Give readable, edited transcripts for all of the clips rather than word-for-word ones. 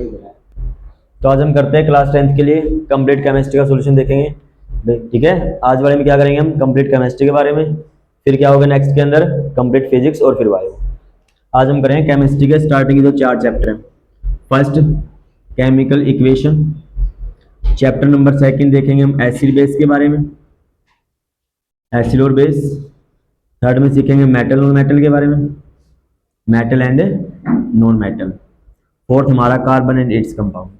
तो आज हम करते हैं क्लास 10th के लिए कंप्लीट केमिस्ट्री का सॉल्यूशन देखेंगे। ठीक है, आज वाले में क्या करेंगे हम कंप्लीट केमिस्ट्री के बारे में, फिर क्या होगा नेक्स्ट के अंदर कंप्लीट फिजिक्स और फिर बायो। आज हम करेंगे केमिस्ट्री के स्टार्टिंग के जो 4 चैप्टर हैं। First chemical equation, chapter number 2 देखेंगे हम एसिड बेस के बारे में, एसिड और बेस। थर्ड में सीखेंगे मेटल और मेटल के बारे में, metal and non metal. Fourth हमारा कार्बन एंड इट्स कंपाउंड,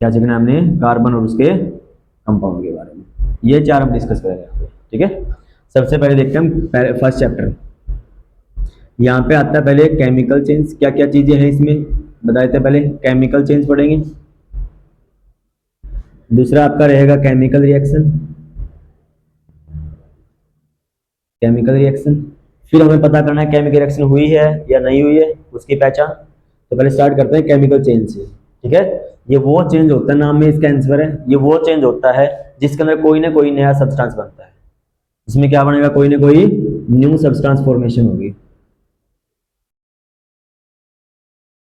क्या सीखना हमने कार्बन और उसके कंपाउंड के बारे में। ये 4 हम डिस्कस करेंगे यहाँ पे। ठीक है, सबसे पहले देखते हैं हम फर्स्ट चैप्टर। यहाँ पे आता है पहले केमिकल चेंज, क्या क्या चीजें हैं इसमें बता देते हैं। पहले केमिकल चेंज पढ़ेंगे, दूसरा आपका रहेगा केमिकल रिएक्शन, केमिकल रिएक्शन। फिर हमें पता करना है केमिकल रिएक्शन हुई है या नहीं हुई है, उसकी पहचान। तो पहले स्टार्ट करते हैं केमिकल चेंज से। ठीक है, ये वो चेंज होता है, नाम में इसका आंसर है, ये वो चेंज होता है जिसके अंदर कोई ना कोई नया सब्सटेंस बनता है। इसमें क्या बनेगा, कोई ना कोई न्यू सब्सटेंस फॉर्मेशन होगी।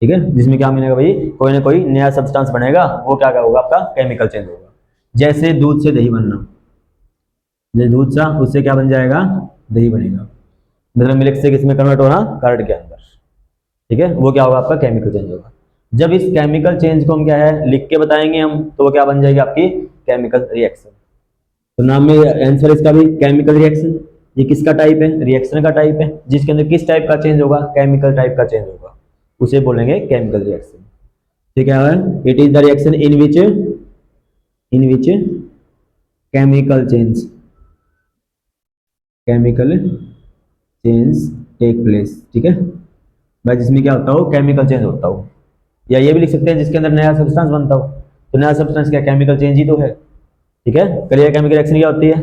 ठीक है, जिसमें क्या बनेगा भाई, कोई ना कोई नया सब्सटेंस बनेगा, वो क्या होगा आपका केमिकल चेंज होगा। जैसे दूध से दही बनना, जैसे दूध सा उससे क्या बन जाएगा, दही बनेगा। मतलब मिल्क से किसमें कन्वर्ट होना, कर्ड के अंदर। ठीक है, वो क्या होगा आपका केमिकल चेंज होगा। जब इस केमिकल चेंज को हम क्या है लिख के बताएंगे हम, तो वो क्या बन जाएगी आपकी केमिकल रिएक्शन। तो नाम में आंसर इसका भी केमिकल रिएक्शन। ये किसका टाइप है, रिएक्शन का टाइप है, जिसके अंदर किस टाइप का चेंज होगा, केमिकल टाइप का चेंज होगा, उसे बोलेंगे केमिकल रिएक्शन। ठीक है, it is the reaction in which chemical change take place. ठीक है भाई, जिसमें क्या होता हो, केमिकल चेंज होता हो। या ये भी लिख सकते हैं जिसके अंदर नया सब्सटेंस बनता हो। तो नया सब्सटेंस क्या, केमिकल चेंज ही तो है। ठीक है, करिए केमिकल रिएक्शन क्या होती है।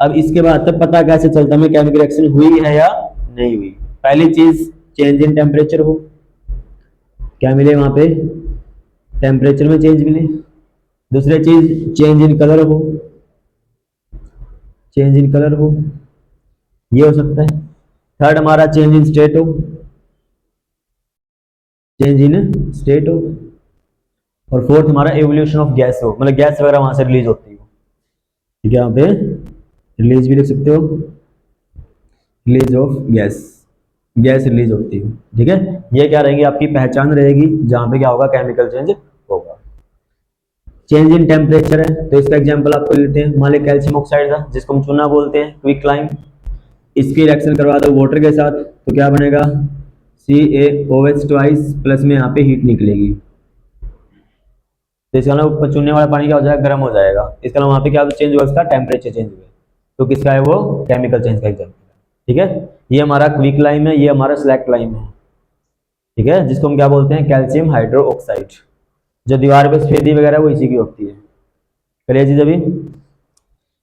अब इसके बाद तक पता कैसे चलता है केमिकल रिएक्शन हुई है या नहीं हुई। पहली चीज चेंज इन टेम्परेचर हो, क्या मिले वहां पे, टेम्परेचर में चेंज मिले। दूसरी चीज चेंज इन कलर हो, चेंज इन कलर हो, ये हो सकता है। थर्ड हमारा चेंज इन स्टेट हो, चेंज इन स्टेट हो। और फोर्थ हमारा एवोल्यूशन ऑफ गैस हो, मतलब गैस वगैरह वहां से रिलीज होती हो। ठीक है, यहाँ पे रिलीज भी लिख सकते हो, release of gas, gas release होती है। ठीक है, ये क्या रहेगी आपकी पहचान रहेगी, जहां पे क्या होगा केमिकल चेंज होगा। चेंज इन टेम्परेचर है, तो इसका एग्जांपल आपको लेते हैं। मान ली कैल्शियम ऑक्साइड था, जिसको हम चूना बोलते हैं, क्विक लाइम। इसकी रिएक्शन करवा दो वाटर के साथ, तो क्या बनेगा, CaOH ट्वाइस प्लस में यहाँ पे हीट निकलेगी। तो इसका ऊपर चूने वाला पानी क्या हो जाएगा, गर्म हो जाएगा। इसका वहां पे क्या चेंज हुआ, इसका टेम्परेचर चेंज हुआ। तो किसका है वो, केमिकल चेंज का एग्जांपल है। ठीक है, ये हमारा क्विक लाइम है, ये हमारा स्लैक लाइम है। ठीक है, जिसको हम क्या बोलते हैं, कैल्शियम हाइड्रो ऑक्साइड। जो दीवार पे सफेदी वगैरह वो इसी की होती है। करिए चीज अभी।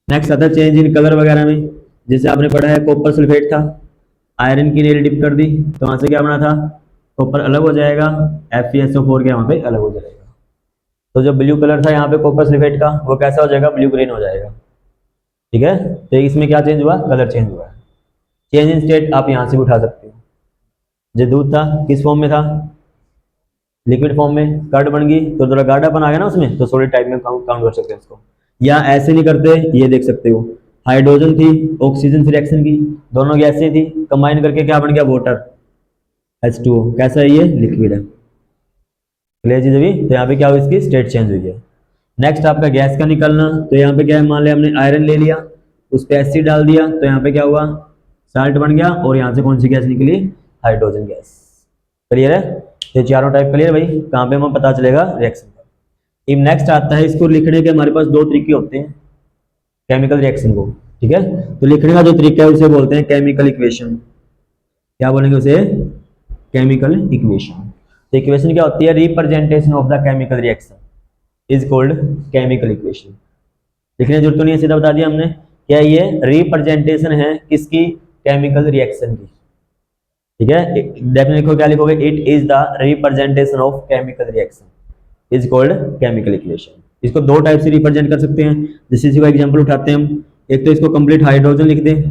नेक्स्ट आता है चेंज इन कलर वगैरह में। जैसे आपने पढ़ा है कॉपर सल्फेट था, आयरन की नेल डिप कर दी, तो वहां से क्या बना था, कॉपर अलग हो जाएगा, FeSO4 के वहां पे अलग हो जाएगा। तो जो ब्लू कलर था यहाँ पे कॉपर सल्फेट का, वो कैसा हो जाएगा, ब्लू ग्रीन हो जाएगा। ठीक है, तो इसमें क्या चेंज हुआ, कलर चेंज हुआ है। चेंज इन स्टेट आप यहाँ से भी उठा सकते हो। जो दूध था किस फॉर्म में था, लिक्विड फॉर्म में, कर्ड बन गई तो थोड़ा गाढ़ापन आ गया ना उसमें, तो सॉलिड टाइप में काउंट कर सकते हैं इसको। या ऐसे नहीं करते, ये देख सकते हो, हाइड्रोजन थी ऑक्सीजन से रिएक्शन की, दोनों गैसें थी, कंबाइन करके क्या बन गया, वाटर, H2O। कैसा है ये, लिक्विड है। क्लियर चीज अभी। तो यहाँ पे क्या हुआ, इसकी स्टेट चेंज हुई है। नेक्स्ट आपका गैस का निकलना, तो यहाँ पे क्या है, मान लिया हमने आयरन ले लिया, उस पर एसिड डाल दिया, तो यहाँ पे क्या हुआ, साल्ट बन गया, और यहाँ से कौन सी गैस निकली, हाइड्रोजन गैस। क्लियर है, ये चारों टाइप क्लियर भाई। कहाँ पे हमें पता चलेगा, रिएक्शन का। अब नेक्स्ट आता है, इसको लिखने के हमारे पास 2 तरीके होते हैं केमिकल रिएक्शन को। ठीक है, तो लिखने का जो तरीका है उसे बोलते हैं केमिकल इक्वेशन। क्या बोलेंगे उसे, केमिकल इक्वेशन। तो इक्वेशन क्या होती है, representation of the chemical reaction is called chemical equation. लिखने की जरूरत तो नहीं है, सीधा बता दिया हमने। क्या ये रिप्रेजेंटेशन है किसकी, केमिकल रिएक्शन की। ठीक है, डेफिनेट लिखो, क्या लिखोगे, it is the representation of chemical reaction is called chemical equation. इसको 2 टाइप से रिप्रेजेंट कर सकते हैं। जैसे इसी का एग्जांपल उठाते हैं हम। एक तो इसको कंप्लीट हाइड्रोजन लिख दें,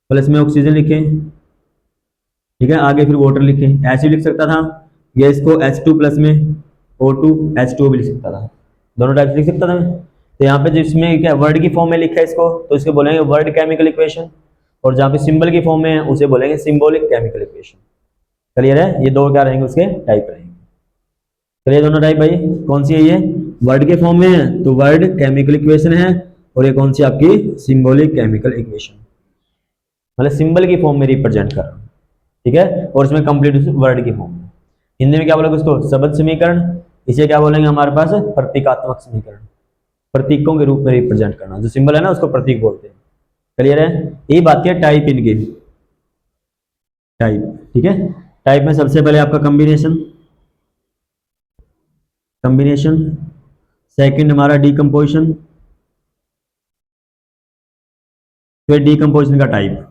प्लस में ऑक्सीजन लिखें, ठीक है, आगे फिर वाटर लिखें। ऐसे लिख सकता था, या इसको H2 प्लस में O2 H2 भी लिख सकता था, दोनों टाइप से लिख सकता था मैं। तो यहाँ पे जिसमें क्या वर्ड की फॉर्म में लिखा है इसको, तो इसको बोलेंगे वर्ड केमिकल इक्वेशन, और जहाँ पे सिंबल की फॉर्म में है उसे बोलेंगे सिंबॉलिक केमिकल इक्वेशन। क्लियर है? ये दो क्या रहेंगे उसके टाइप रहेंगे। चलिए दोनों टाइप भाई कौन सी है, ये वर्ड के फॉर्म में है तो वर्ड केमिकल इक्वेशन है, और ये कौन सी आपकी सिंबॉलिक केमिकल इक्वेशन, मतलब सिंबल की फॉर्म में रिप्रेजेंट कर रहा हूँ, ठीक है, और इसमें कंप्लीट वर्ड की फॉर्म में। हिंदी में क्या बोलोगे उसको, शब्द समीकरण, इसे क्या बोलेंगे हमारे पास प्रतीकात्मक समीकरण, प्रतीकों के रूप में रिप्रेजेंट करना, जो सिंबल है ना उसको प्रतीक बोलते हैं। क्लियर है? यही बात है टाइप इनकी, टाइप, ठीक है। टाइप में सबसे पहले आपका कॉम्बिनेशन, कॉम्बिनेशन, सेकंड हमारा डीकंपोजिशन, फिर डीकंपोजिशन का टाइप।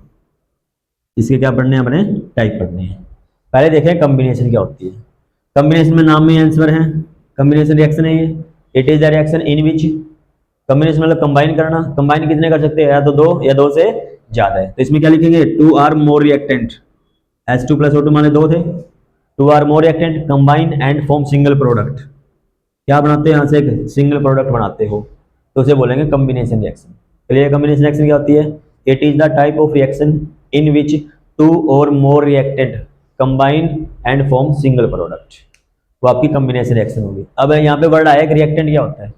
इसके क्या पढ़ने हैं अपने, टाइप पढ़ने हैं। पहले देखें कॉम्बिनेशन क्या होती है। कॉम्बिनेशन में नाम में आंसर है, कॉम्बिनेशन रिएक्शन है ये, it is the reaction in which, combination मतलब कंबाइन करना, कंबाइन कितने कर सकते हैं, या तो दो या दो से ज्यादा है। तो इसमें क्या लिखेंगे, two or more reactant, H2 plus O2 माने दो थे, two or more reactant combine and form single product, क्या बनाते हैं यहाँ से एक सिंगल प्रोडक्ट बनाते हो, तो उसे बोलेंगे कॉम्बिनेशन रिएक्शन। चलिए कॉम्बिनेशन रिएक्शन क्या होती है, it is the type of reaction in which two or more reactant combine and form single product, वो आपकी कॉम्बिनेशन रिएक्शन होगी। अब यहाँ पे वर्ड आया कि रिएक्टेंट क्या होता है,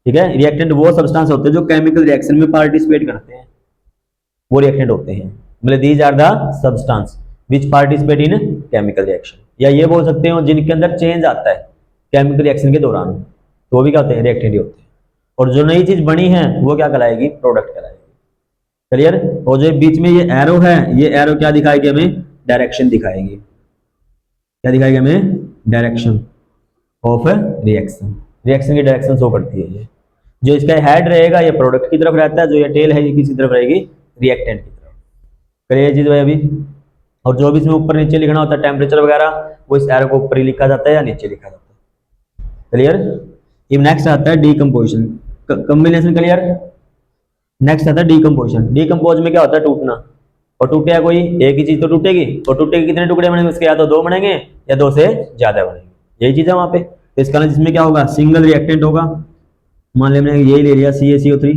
ठीक है। रिएक्टेंट वो सब्सटेंस होते हैं जो केमिकल रिएक्शन में पार्टिसिपेट करते हैं, वो रिएक्टेंट होते हैं। मतलब these are the substance which participate in chemical reaction, या ये बोल सकते हो जिनके अंदर चेंज आता है केमिकल रिएक्शन के दौरान, तो वो भी क्या होते हैं, रिएक्टेंट ही होते हैं। और जो नई चीज बनी है वो क्या कहलाएगी, प्रोडक्ट कहलाएगी। क्लियर? और जो बीच में ये एरो है, ये एरो क्या दिखाएगी हमें, डायरेक्शन दिखाएगी, क्या दिखाएगी हमें, डायरेक्शन ऑफ रिएक्शन, रिएक्शन की डायरेक्शन शो करती है ये। जो इसका हेड रहेगा ये प्रोडक्ट की तरफ रहता है, जो ये टेल है ये किसी तरफ रहेगी, रिएक्टेंट की तरफ। क्लियर चीज भाई अभी? और जो भी इसमें ऊपर नीचे लिखना होता है टेम्परेचर वगैरह, वो इस एरो को ऊपर ही लिखा जाता है या नीचे लिखा जाता है। क्लियर? ये नेक्स्ट आता है डीकंपोजिशन, कॉम्बिनेशन। क्लियर? नेक्स्ट आता है डीकंपोजिशन। डीकंपोज में क्या होता है, टूटना, और टूटे या कोई एक ही चीज तो टूटेगी, और टूटे के कितने टुकड़े बनेंगे उसके, या तो दो बनेंगे या दो से ज्यादा बनेंगे, यही चीज है वहां पे। तो इसका जिसमें क्या होगा, सिंगल रिएक्टेंट होगा, मान लिया मैंने यही ले लिया CaCO3,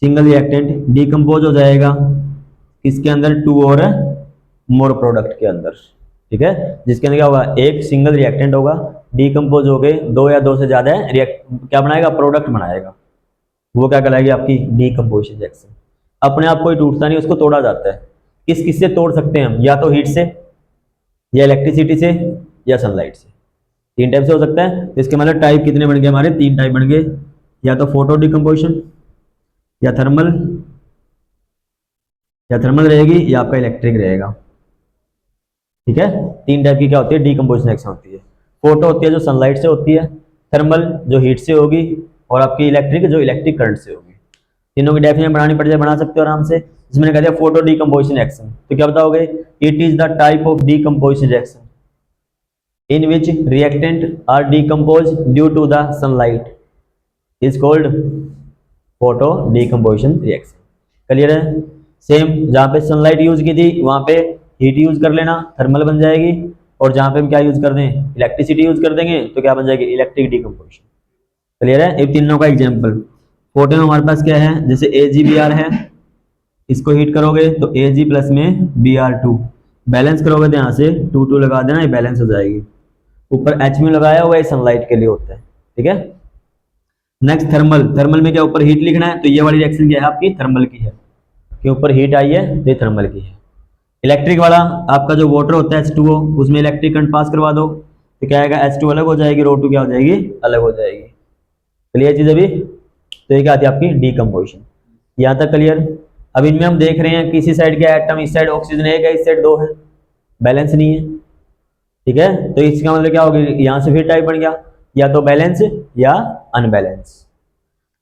सिंगल रिएक्टेंट डीकंपोज हो जाएगा इसके अंदर टू और मोर प्रोडक्ट के अंदर, ठीक है। जिसके अंदर क्या होगा, एक सिंगल रिएक्टेंट होगा, डीकंपोज हो गए दो या दो से ज्यादा क्या बनाएगा, प्रोडक्ट बनाएगा, वो क्या कहलाएगी आपकी डीकंपोजिशन रिएक्शन। अपने आप कोई टूटता नहीं, उसको तोड़ा जाता है। किस से तोड़ सकते हैं हम, या तो हीट से, या इलेक्ट्रिसिटी से, या सनलाइट से, तीन टाइप से हो सकता है। तो इसके मतलब टाइप कितने बन गए हमारे, तीन टाइप बन गए, या तो फोटो डीकंपोजिशन, या थर्मल रहेगी, या आपका इलेक्ट्रिक रहेगा, ठीक है। तीन टाइप की क्या होती है, डीकंपोजिशन रिएक्शन होती है। फोटो होती है जो सनलाइट से होती है, थर्मल जो हीट से होगी, और आपकी इलेक्ट्रिक जो इलेक्ट्रिक करंट से होगी। तीनों की डेफिनेशन बनानी पड़ जाए, बना सकते हो आराम से। इसमें कह दिया फोटो डीकंपोजिशन रिएक्शन, तो क्या बताओगे, it is the type of decomposition reaction in which reactant are decomposed due to the sunlight is called photo decomposition reaction। Clear है? सेम जहां पे सनलाइट यूज की थी वहां पे हीट यूज कर लेना, थर्मल बन जाएगी, और जहां पे हम क्या यूज कर दें, इलेक्ट्रिसिटी यूज कर देंगे, तो क्या बन जाएगी, इलेक्ट्रिक डीकंपोजिशन। क्लियर है? ये तीनों का एग्जांपल फोटो में हमारे पास क्या है, जैसे AgBr है, इसको हीट करोगे तो Ag प्लस में Br2, बैलेंस करोगे तो यहाँ से 2 लगा देना, ये बैलेंस हो जाएगी। ऊपर H लगाया हुआ है, सनलाइट के लिए होता है, ठीक है। नेक्स्ट थर्मल, थर्मल में क्या ऊपर हीट लिखना है, तो ये वाली रिएक्शन क्या है आपकी, थर्मल की है, कि ऊपर हीट आई है, ये थर्मल की है। इलेक्ट्रिक वाला आपका जो वाटर होता है H2O, उसमें इलेक्ट्रिक करंट पास करवा दो, तो क्या आएगा, H2 अलग हो जाएगी, ρ2 क्या हो जाएगी, अलग हो जाएगी। क्लियर चीज अभी? तो ये क्या आती है आपकी डीकंपोजिशन, यहाँ तक क्लियर। अब इनमें हम देख रहे हैं किसी साइड के एटम, इस साइड ऑक्सीजन एक है, इस साइड दो है, बैलेंस नहीं है, ठीक है। तो इसका मतलब क्या होगा, यहाँ से फिर टाइप बन गया, या तो बैलेंस या अनबैलेंस।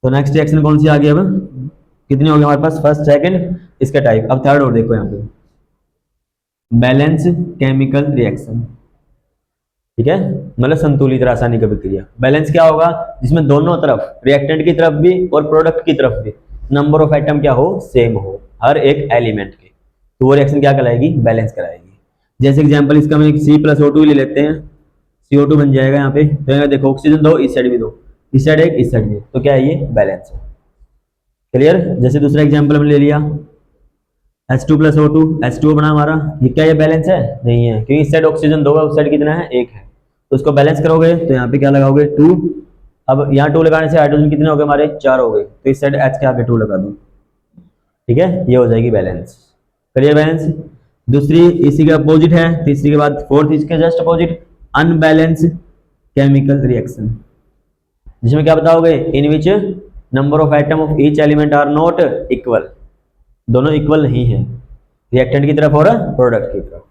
तो नेक्स्ट रिएक्शन कौन सी आ गई, अब कितने हो गए हमारे पास, फर्स्ट सेकंड, इसका टाइप। अब थर्ड और देखो यहाँ पे, बैलेंस केमिकल रिएक्शन, ठीक है, मतलब संतुलित रासायनिक अभिक्रिया। बैलेंस क्या होगा, जिसमें दोनों तरफ, रिएक्टेंट की तरफ भी और प्रोडक्ट की तरफ भी, नंबर ऑफ एटम क्या हो, सेम हो हर एक एलिमेंट के, तो वो रिएक्शन क्या कहलाएगी, बैलेंस कराएगी। जैसे एग्जांपल इसका मैं C+O2 ले लेते हैं, CO2 बन जाएगा यहाँ पे। तो यहाँ देखो ऑक्सीजन दो, इस साइड भी दो, इस साइड एक, इस साइड भी, तो क्या है ये बैलेंस है। क्लियर। जैसे दूसरा एग्जाम्पल हमने ले लिया H2 प्लस O2, H2O बना हमारा, ये क्या ये बैलेंस है? नहीं है, क्योंकि इस साइड ऑक्सीजन दो है, उस साइड कितना है? एक है। तो उसको बैलेंस करोगे तो यहाँ पे क्या लगाओगे? 2। अब यहाँ 2 लगाने से हाइड्रोजन कितने हो गए हमारे? 4 हो गए, तो इस साइड H के आगे 2 लगा दो, ठीक है, ये हो जाएगी बैलेंस। Clear balance. दूसरी इसी के अपोजिट है, तीसरी के बाद फोर्थ इसके just opposite, unbalance chemical reaction, जिसमें क्या बताओगे? In which number of atom of each element are not equal, दोनों इक्वल नहीं है, रिएक्टेंट की तरफ और प्रोडक्ट की तरफ,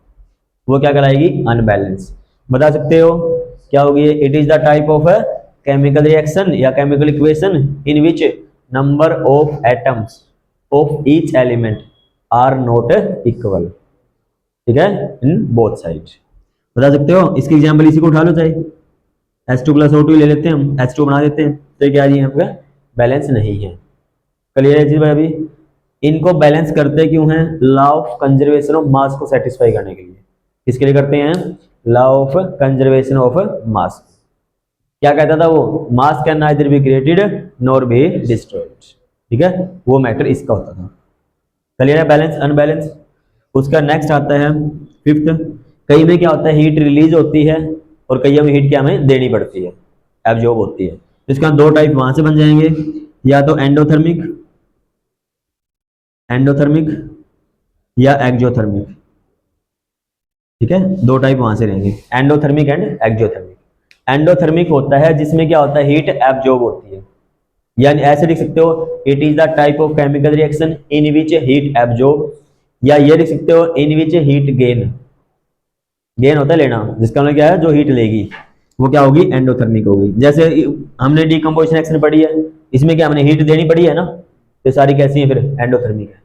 वो क्या कहलाएगी? अनबैलेंस। बता सकते हो क्या होगी? It is the type of chemical reaction या chemical equation in which number of atoms of each element are not equal, ठीक है, इन बोथ साइड। बता सकते हो? इसकी एग्जांपल इसी को उठा लो, चाहे H2 प्लस O2 ले लेते हैं हम, H2 बना देते हैं, तो क्या यहाँ पे बैलेंस नहीं है। क्लियर है जी भाई? अभी इनको बैलेंस करते क्यों हैं? Law of conservation of mass को सेटिस्फाई करने के लिए। किसके लिए करते हैं? Law of conservation of mass. क्या कहता था वो? मास can neither be created nor be destroyed, ठीक है, वो मैटर इसका होता था। क्लियर है? Balance unbalance. उसका नेक्स्ट आता है फिफ्थ, कई में क्या होता है? हीट रिलीज होती है और कई में हीट क्या हमें देनी पड़ती है, एब्जॉर्ब होती है। तो इसका दो टाइप वहां से बन जाएंगे, या तो एंडोथर्मिक या एक्जोथर्मिक, ठीक है, दो टाइप वहां से रहेंगे, एंडोथर्मिक एंड एक्जोथर्मिक। एंडोथर्मिक होता है जिसमें क्या होता है? हीट एब्जॉर्ब होती है, यानी ऐसे लिख सकते हो it is the type of chemical reaction in which heat absorb, या ये लिख सकते हो इन विच हीट गेन, गेन होता है लेना, जिसका मतलब क्या है? जो हीट लेगी वो क्या होगी? एंडोथर्मिक होगी। जैसे हमने डीकंपोजिशन रिएक्शन पढ़ी है, इसमें क्या हमने हीट देनी पड़ी है ना, तो सारी कैसी है? फिर एंडोथर्मिक है।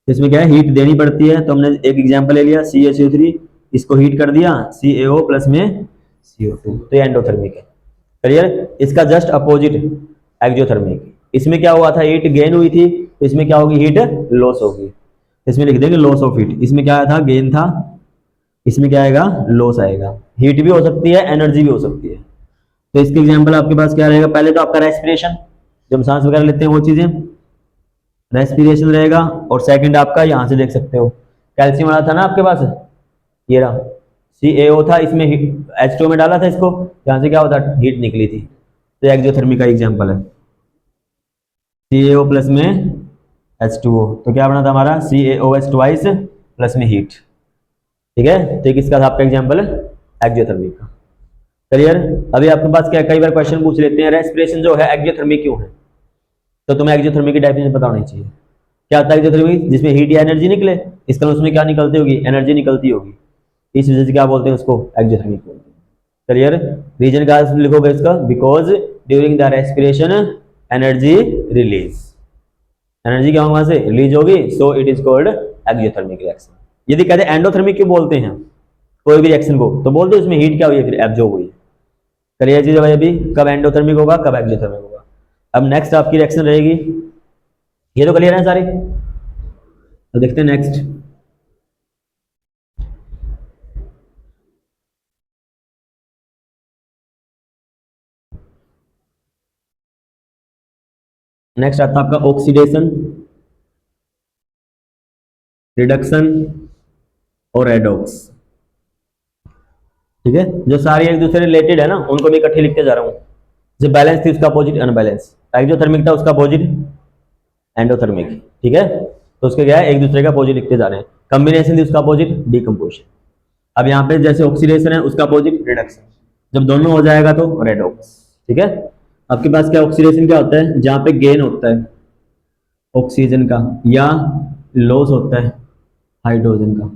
इसमें क्या है? हीट देनी पड़ती है। तो हमने एक एग्जांपल ले लिया CaCO3, इसको हीट कर दिया CaO प्लस में CO2, तो ये एंडोथर्मिक है। क्लियर। इसका जस्ट अपोजिट एक्जोथर्मिक, इसमें क्या हुआ था? हीट गेन हुई थी, तो इसमें क्या होगी? हीट लॉस होगी। इसमें लिख देंगे लॉस ऑफ हीट। इसमें क्या था? गेन था, इसमें क्या आएगा? लॉस आएगा। हीट भी हो सकती है, एनर्जी भी हो सकती है। तो इसके एग्जांपल आपके पास क्या रहेगा? पहले तो आपका रेस्पिरेशन, जब हम सांस वगैरह लेते हैं वो चीजें, रेस्पिरेशन रहेगा। और सेकंड आपका यहां से देख सकते हो कैल्शियम वाला था ना आपके पास, ये रहा CaO था, इसमें H2O में डाला था इसको, यहां से क्या होता? हीट निकली थी। तो एक्जोथर्मिक का एग्जांपल है CaO प्लस में H2O, तो क्या बना था हमारा? CaOH ट्वाइस प्लस में हीट, ठीक है। तो किसका था आपका एग्जांपल? एक्जोथर्मिक का। क्लियर। अभी आपके पास क्या, कई बार क्वेश्चन पूछ लेते हैं रेस्पिरेशन जो है एक्जोथर्मिक क्यों है, तो तुम्हें एक्जोथर्मिक की डेफिनेशन पता होनी चाहिए। क्या होता है एक्जोथर्मिक? जिसमें हीट या एनर्जी निकले, इसका उसमें क्या निकलती होगी? एनर्जी निकलती होगी, इस वजह से क्या बोलते हैं उसको? एक्जोथर्मिक बोलते हैं। क्लियर। रीजन का लिखोगे इसका, because during the respiration energy release, energy क्या वहां से रिलीज होगी, so it is called exothermic reaction. यदि कहते हैं एंडोथर्मिक क्यों बोलते हैं कोई भी रिएक्शन को, तो बोलते हैं उसमें हीट क्या हुई है? फिर एब्जॉर्ब हुई है। क्लियर चीज है भाई? अभी कब एंडोथर्मिक होगा, कब एक्जोथर्मिक होगा। अब नेक्स्ट आपकी रिएक्शन रहेगी, ये तो क्लियर है सारी। तो देखते हैं नेक्स्ट। नेक्स्ट आता है आपका ऑक्सीडेशन, रिडक्शन और रेडॉक्स, ठीक है, जो सारी एक दूसरे रिलेटेड है ना, उनको मैं इकट्ठे लिखते जा रहा हूं। जो बैलेंस थी उसका अपोजिट अनबैलेंस, एक्जोथर्मिक था उसका अपोजिट एंडोथर्मिक, ठीक है, तो उसके क्या है? एक दूसरे का अपोजिट लिखते जा रहे हैं। कॉम्बिनेशन थी उसका अपोजिट डीकंपोजिशन। अब यहाँ पे जैसे ऑक्सीडेशन है उसका अपोजिट रिडक्शन, जब दोनों हो जाएगा तो रेडॉक्स, ठीक है। आपके पास क्या ऑक्सीडेशन क्या होता है? जहां पे गेन होता है ऑक्सीजन का या लॉस होता है हाइड्रोजन का,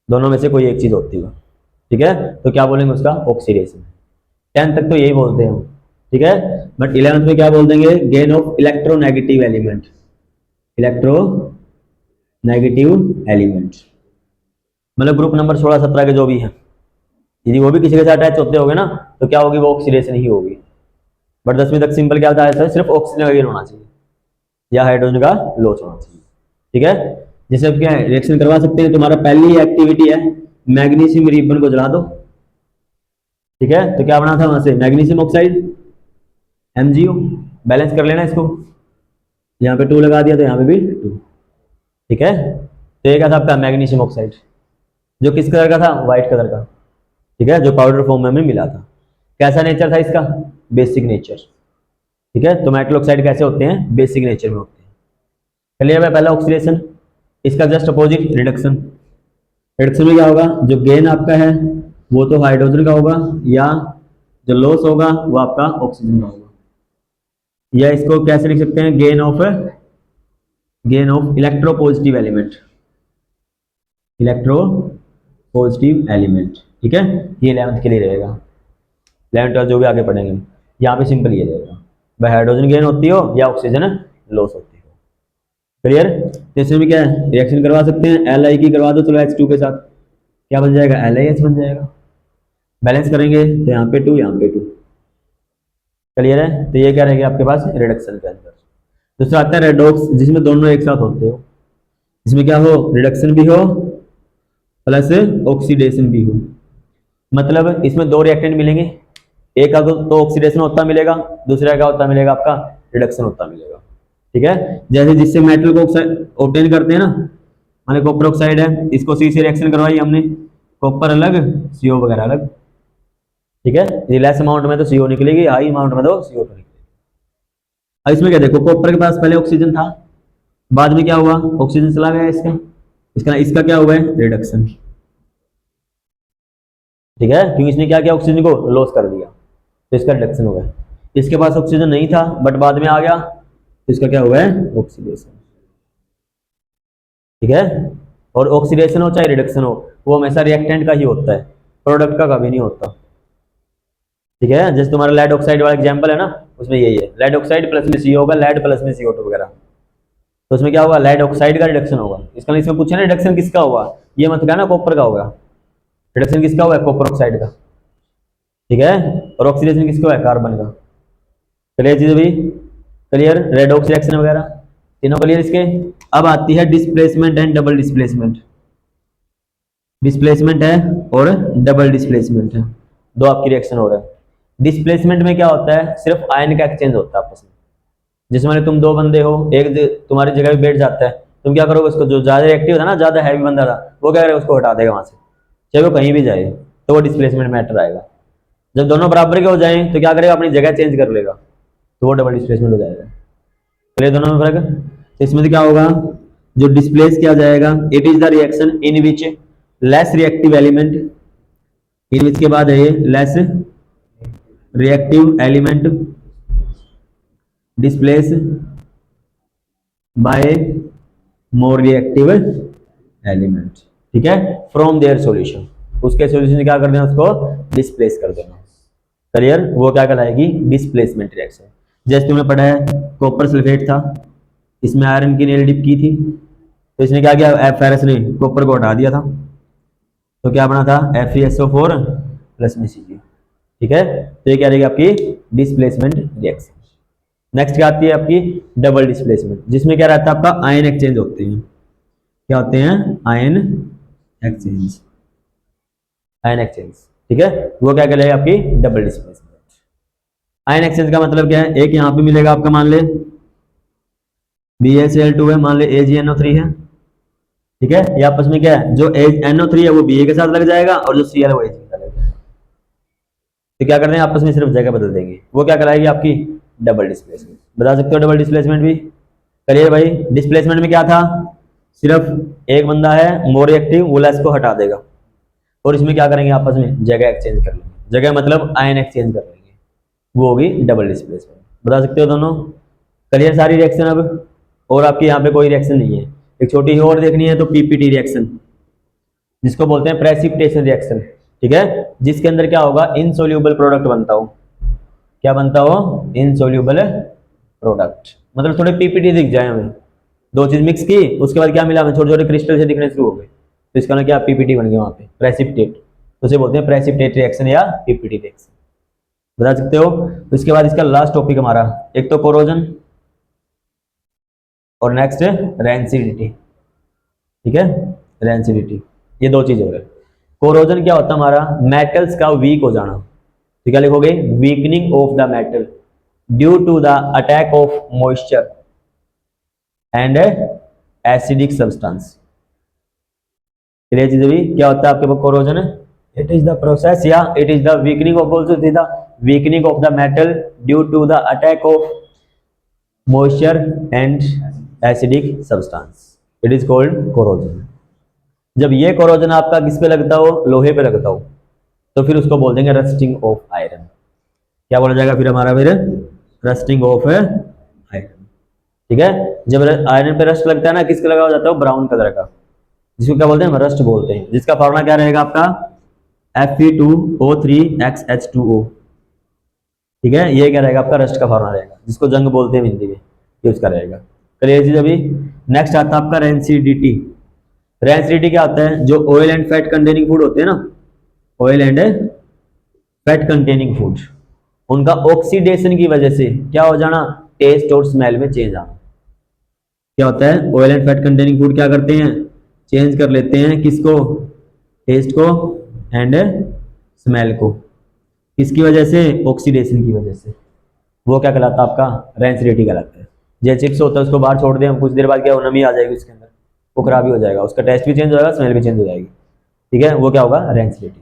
दोनों में से कोई एक चीज होती है, ठीक है, तो क्या बोलेंगे उसका? ऑक्सीडेशन। 10 तक तो यही बोलते हैं, ठीक है, बट 11th में क्या बोल देंगे? Gain of electronegative element, electronegative element, मतलब ग्रुप नंबर 16 17 के जो भी हैं, यदि वो भी किसी के साथ अटैच होते होंगे ना, तो क्या होगी? वो ऑक्सीडेशन ही होगी। बट 10वीं तक सिंपल क्या होता है? सिर्फ ऑक्सीजन का गेन होना चाहिए या हाइड्रोजन का लॉस होना चाहिए, ठीक है। जैसे अब क्या है, रिएक्शन करवा सकते हैं। तुम्हारा पहली एक्टिविटी है मैग्नीशियम रिबन को जला दो, ठीक है, तो क्या बना था वहां से, मैग्नीशियम ऑक्साइड MgO, बैलेंस कर लेना इसको, यहाँ पे 2 लगा दिया तो यहाँ पे भी 2। ठीक है, तो ये क्या था आपका मैग्नीशियम ऑक्साइड, जो किस कलर का था, व्हाइट कलर का। ठीक है, जो पाउडर फॉर्म में हमें मिला था। कैसा नेचर था इसका, बेसिक नेचर। ठीक है, तो मेटल ऑक्साइड कैसे होते हैं, बेसिक नेचर में होते हैं। क्लियर है, पहला ऑक्सीडेशन, इसका जस्ट अपोजिट रिडक्शन। रिडक्शन में क्या होगा, जो गेन आपका है वो तो हाइड्रोजन का होगा, या जो लॉस होगा वो आपका ऑक्सीजन का होगा। या इसको कैसे लिख सकते हैं, gain of electro positive element, electro positive element. ठीक है, ये 11th के लिए रहेगा, 11th जो भी आगे पढ़ेंगे। यहाँ पे सिंपल ये रहेगा, वह हाइड्रोजन गेन होती हो या ऑक्सीजन लॉस होती हो। क्लियर, जैसे भी क्या है, रिएक्शन करवा सकते हैं, Li की करवा दो चलो H2 के साथ, क्या बन जाएगा, LiH बन जाएगा। बैलेंस करेंगे तो यहाँ पे 2, यहाँ पे 2। क्लियर है, तो ये क्या रहेगा आपके पास रिडक्शन के अंदर। दूसरा आता है रेडॉक्स, जिसमें दोनों एक साथ होते हो, इसमें क्या हो, रिडक्शन भी हो प्लस ऑक्सीडेशन भी हो। मतलब इसमें 2 रिएक्टेंट मिलेंगे, एक का तो ऑक्सीडेशन होता मिलेगा, दूसरा का होता मिलेगा आपका रिडक्शन होता मिलेगा। ठीक है, जैसे जिससे मेटल को ऑब्टेन करते हैं ना, माने कॉपर ऑक्साइड है, इसको C से रिएक्शन करवाई हमने, कॉपर अलग CO वगैरह अलग। ठीक है, ये लेस अमाउंट में तो CO निकलेगी, हाई अमाउंट में तो CO2 निकलेगी। अब इसमें क्या देखो, कॉपर के पास पहले ऑक्सीजन था, बाद में क्या हुआ, ऑक्सीजन चला गया इसका इसका क्या हुआ है, रिडक्शन। ठीक है, क्योंकि इसने क्या किया, ऑक्सीजन को लॉस कर दिया, तो इसका रिडक्शन हुआ है। इसके पास ऑक्सीजन नहीं था बट बाद में आ गया, तो इसका क्या हुआ है, ऑक्सीडेशन। ठीक है, और ऑक्सीडेशन हो चाहे रिडक्शन हो, वो हमेशा रिएक्टेंट का ही होता है, प्रोडक्ट का कभी नहीं होता। ठीक है, जैसे तुम्हारा लेड ऑक्साइड वाला एग्जांपल है ना, उसमें यही है, लेड ऑक्साइड प्लस में CO होगा, लेड प्लस में CO2 वगैरह, तो उसमें क्या होगा, लेड ऑक्साइड का रिडक्शन होगा। इसका इसमें पूछा ना रिडक्शन किसका होगा, ये मत कहना कॉपर का होगा, रिडक्शन किसका हुआ है, कॉपर ऑक्साइड का। ठीक है, और ऑक्सीडेशन किसका है, कार्बन का। क्लियर चीज भी, क्लियर, रेडॉक्स रिएक्शन वगैरह तीनों क्लियर इसके। अब आती है displacement and double displacement. Displacement है और डबल डिस्प्लेसमेंट है, दो आपकी रिएक्शन हो रहा है। डिस्प्लेसमेंट में क्या होता है, सिर्फ आयन का एक्सचेंज होता है आपस में। जिसमें तुम 2 बंदे हो, एक तुम्हारी जगह पे बैठ जाता है, तुम क्या करोगे, उसको जो ज्यादा एक्टिव था ना, ज्यादा हैवी बंदा था, वो क्या करेगा, उसको हटा देगा वहां से, चाहे वो कहीं भी जाए, तो वो डिस्प्लेसमेंट मैटर आएगा। जब दोनों बराबर के हो जाए तो क्या करेगा, अपनी जगह चेंज कर लेगा, तो वो डबल डिस्प्लेसमेंट हो जाएगा। चलिए दोनों में फर्क है, तो इसमें क्या होगा, जो डिस्प्लेस किया जाएगा, it is the reaction in which less reactive element, in which के बाद है ये less reactive element displace by more reactive element. ठीक है, फ्रॉम देयर सॉल्यूशन, उसके सॉल्यूशन क्या कर देना, उसको डिस्प्लेस कर देना। क्लियर, वो क्या कहलाएगी, डिस्प्लेसमेंट रिएक्शन। जैसे तुमने पढ़ा है, कॉपर सल्फेट था, इसमें आयरन की नेल डिप की थी, तो इसने क्या किया, फेरस ने कॉपर को हटा दिया था, तो क्या बना था, FeSO4 प्लस में Cl। ठीक है, तो ये क्या रहेगी आपकी डिस्प्लेसमेंट रिएक्शन। नेक्स्ट क्या आती है आपकी डबल डिस्प्लेसमेंट, जिसमें क्या रहता है आपका आयन एक्सचेंज होते हैं। क्या होते हैं, आयन एक्सचेंज, आयन एक्सचेंज। ठीक है, वो क्या कहलाएगा आपकी डबल डिस्प्लेसमेंट। आयन एक्सचेंज का मतलब क्या है, एक यहाँ पे मिलेगा आपका, मान ले BaCl2 है, मान ले AgNO3 है। ठीक है, ये आपस में क्या है, जो NO3 है वो Ba के साथ लग जाएगा, और जो Cl है वो Ag के साथ लग जाएगा। तो क्या करते हैं, आपस में सिर्फ जगह बदल देंगे, वो क्या कहलाएगी आपकी डबल डिस्प्लेसमेंट। बता सकते हो डबल डिस्प्लेसमेंट भी। करिए भाई, डिस्प्लेसमेंट में क्या था, सिर्फ एक बंदा है मोर एक्टिव, वो लेस को हटा देगा, और इसमें क्या करेंगे, आपस में जगह एक्सचेंज कर लेंगे, जगह मतलब आयन एक्सचेंज कर लेंगे, वो होगी डबल डिस्प्लेसमेंट। बता सकते हो दोनों। क्लियर सारी रिएक्शन अब, और आपके यहाँ पे कोई रिएक्शन नहीं है। एक छोटी ही और देखनी है तो PPT रिएक्शन, जिसको बोलते हैं प्रेसिपिटेशन रिएक्शन। ठीक है, जिसके अंदर क्या होगा, इनसोल्यूबल प्रोडक्ट बनता हो। क्या बनता हो, इनसोल्यूबल प्रोडक्ट, मतलब थोड़े PPT दिख जाए हमें, 2 चीज मिक्स की, उसके बाद क्या मिला हमें, छोटे छोटे क्रिस्टल से दिखने शुरू हो गए, तो इसका ना क्या PPT बन गया वहां पे, प्रेसिपिटेट, तो उसे बोलते हैं प्रेसिपिटेट रिएक्शन या PPT रिएक्शन। बता सकते हो। उसके बाद इसका लास्ट टॉपिक हमारा, एक तो कोरोजन और नेक्स्ट रेंसिडिटी। ठीक है, रेंसिडिटी, ये 2 चीज हो रहे हैं। कोरोजन क्या होता है हमारा, मेटल्स का वीक हो जाना। तो क्या लिखोगे, weakening of the metal due to the attack of moisture and acidic substance. चीज भी क्या होता है आपके पास कोरोजन है, इट इज द प्रोसेस या it is the weakening of also the weakening of the metal due to the attack of moisture and acidic substance, it is called corrosion. जब ये कोरोजन आपका किस पे लगता हो, लोहे पे लगता हो, तो फिर उसको बोल देंगे रस्टिंग ऑफ आयरन। क्या बोला जाएगा फिर हमारा, फिर रस्टिंग ऑफ आयरन। ठीक है, जब आयरन पे रस्ट लगता है ना, किसका लगा हो जाता है, ब्राउन कलर का, जिसको क्या बोलते हैं, रस्ट बोलते हैं, जिसका फॉर्मूला क्या रहेगा आपका, Fe2O3XH2O। ठीक है, ये क्या रहेगा आपका, रस्ट का फॉर्मूला रहेगा, जिसको जंग बोलते हैं हिंदी में, ये उसका रहेगा। क्लियर चीज अभी। नेक्स्ट आता है आपका रेंसिडिटी। रेंसिडिटी क्या होता है, जो oil and fat containing food होते हैं ना, oil and fat containing food, उनका ऑक्सीडेशन की वजह से क्या हो जाना, टेस्ट और स्मेल में चेंज आना। क्या होता है, oil and fat containing food क्या करते हैं, चेंज कर लेते हैं किसको, टेस्ट को एंड स्मेल को, किसकी वजह से, ऑक्सीडेशन की वजह से। वो क्या कहलाता है आपका, रेंसिडिटी कहलाता है। जैसे चिप्स होता है, उसको बाहर छोड़ दें हम, कुछ देर बाद क्या नमी आ जाएगी उसके अंदर, वो खराबी हो जाएगा, उसका टेस्ट भी चेंज हो जाएगा, स्मेल भी चेंज हो जाएगी। ठीक है, वो क्या होगा, रेंसिडिटी।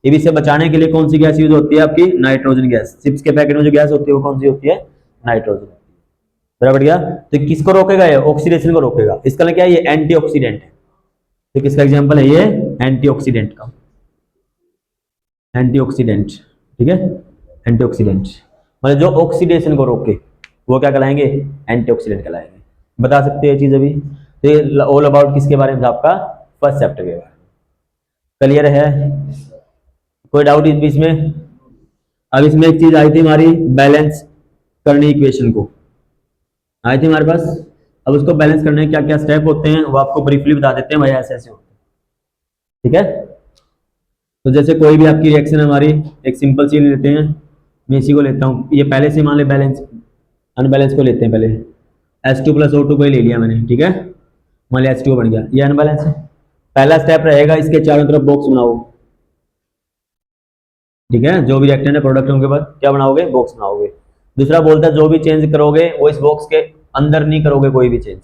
ये भी से बचाने के लिए कौन सी गैस यूज होती है आपकी, नाइट्रोजन गैस। चिप्स के पैकेट में जो गैस होती है वो कौन सी होती है, नाइट्रोजन। बराबर गया। तो किसको रोकेगा ये, ऑक्सीडेशन को रोकेगा। इसका क्या है, ये एंटीऑक्सीडेंट है। तो किसका एग्जांपल है ये, एंटीऑक्सीडेंट का, एंटीऑक्सीडेंट। ठीक है, एंटीऑक्सीडेंट मतलब जो ऑक्सीडेशन को रोके, वो क्या कहलाएंगे, एंटीऑक्सीडेंट कहलाएंगे। बता सकते हैं चीज अभी। तो ये ऑल अबाउट किसके बारे में था आपका, फर्स्ट चैप्टर के बारे में। क्लियर है, कोई डाउट इस बीच में। अब इसमें एक चीज आई थी हमारी, बैलेंस करनी इक्वेशन को आई थी हमारे पास। अब उसको बैलेंस करने के क्या क्या स्टेप होते हैं वो आपको ब्रीफली बता देते हैं, भाई ऐसे ऐसे होते हैं। ठीक है, तो जैसे कोई भी आपकी रिएक्शन हमारी, एक सिंपल चीज लेते हैं, मैं इसी को लेता हूँ, ये पहले से मान ले बैलेंस, अनबैलेंस को लेते हैं पहले, H2 + O2 को ही ले लिया मैंने। ठीक है, मान लिया H2 बन गया, ये अनबैलेंस है। पहला स्टेप रहेगा, इसके चारों तरफ बॉक्स बनाओ। ठीक है, जो भी रिएक्टेंट है प्रोडक्ट उनके बाद क्या बनाओगे, बॉक्स बनाओगे। दूसरा बोलता है जो भी चेंज करोगे वो इस बॉक्स के अंदर नहीं करोगे कोई भी चेंज।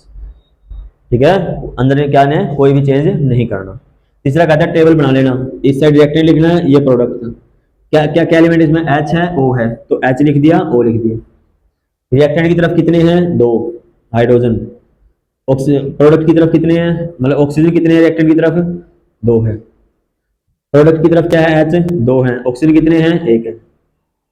ठीक है, अंदर क्या है, कोई भी चेंज नहीं करना। तीसरा कहता है टेबल बना लेना, इस साइड रिएक्टेंट लिखना है, ये प्रोडक्ट। क्या क्या क्या एलिमेंट इसमें, H है, O है, तो H लिख दिया, O लिख दिया। रिएक्टेंट की तरफ कितने हैं, 2 हाइड्रोजन। प्रोडक्ट की तरफ कितने हैं, मतलब ऑक्सीजन कितने हैं रिएक्टेंट की तरफ, 2 है। प्रोडक्ट की तरफ क्या है, H 2 है, ऑक्सीजन कितने हैं, 1 है।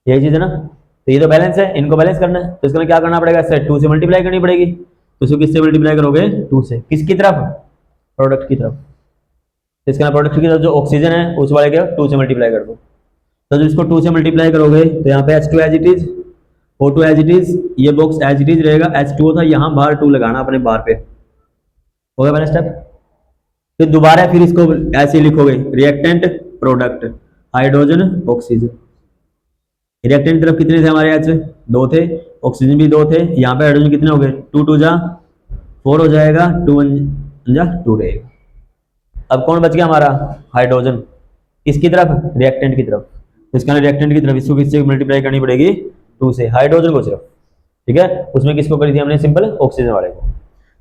यही चीज है ना। तो ये तो बैलेंस है, इनको बैलेंस करना है, तो इसका क्या करना पड़ेगा, सेट 2 से मल्टीप्लाई करनी पड़ेगी। तो इसको किससे मल्टीप्लाई करोगे, 2 से। किसकी तरफ, प्रोडक्ट की तरफ। तो इसका प्रोडक्ट की तरफ जो ऑक्सीजन है उस वाले के 2 से मल्टीप्लाई कर दो। तो जब इसको 2 से मल्टीप्लाई करोगे तो यहाँ पे H2 as it is, O2 as it is, ये बॉक्स एज इट इज रहेगा। H2 था, यहाँ बाहर 2 लगाना अपने बार पे, हो गया पहला स्टेप। फिर दोबारा फिर इसको ऐसे लिखोगे, reactant product hydrogen oxygen. Reactant की तरफ कितने थे हमारे, H 2 थे, ऑक्सीजन भी 2 थे। यहाँ पे हाइड्रोजन कितने हो गए, 2 2 जा 4 हो जाएगा, 2 1 जा 2 रहेगा। अब कौन बच गया हमारा, हाइड्रोजन। किसकी तरफ, रिएक्टेंट की तरफ। तो इसका रिएक्टेंट की तरफ इसको किससे मल्टीप्लाई करनी पड़ेगी, 2 से, हाइड्रोजन को सिर्फ। ठीक है, उसमें किसको करी थी हमने, सिंपल ऑक्सीजन वाले को।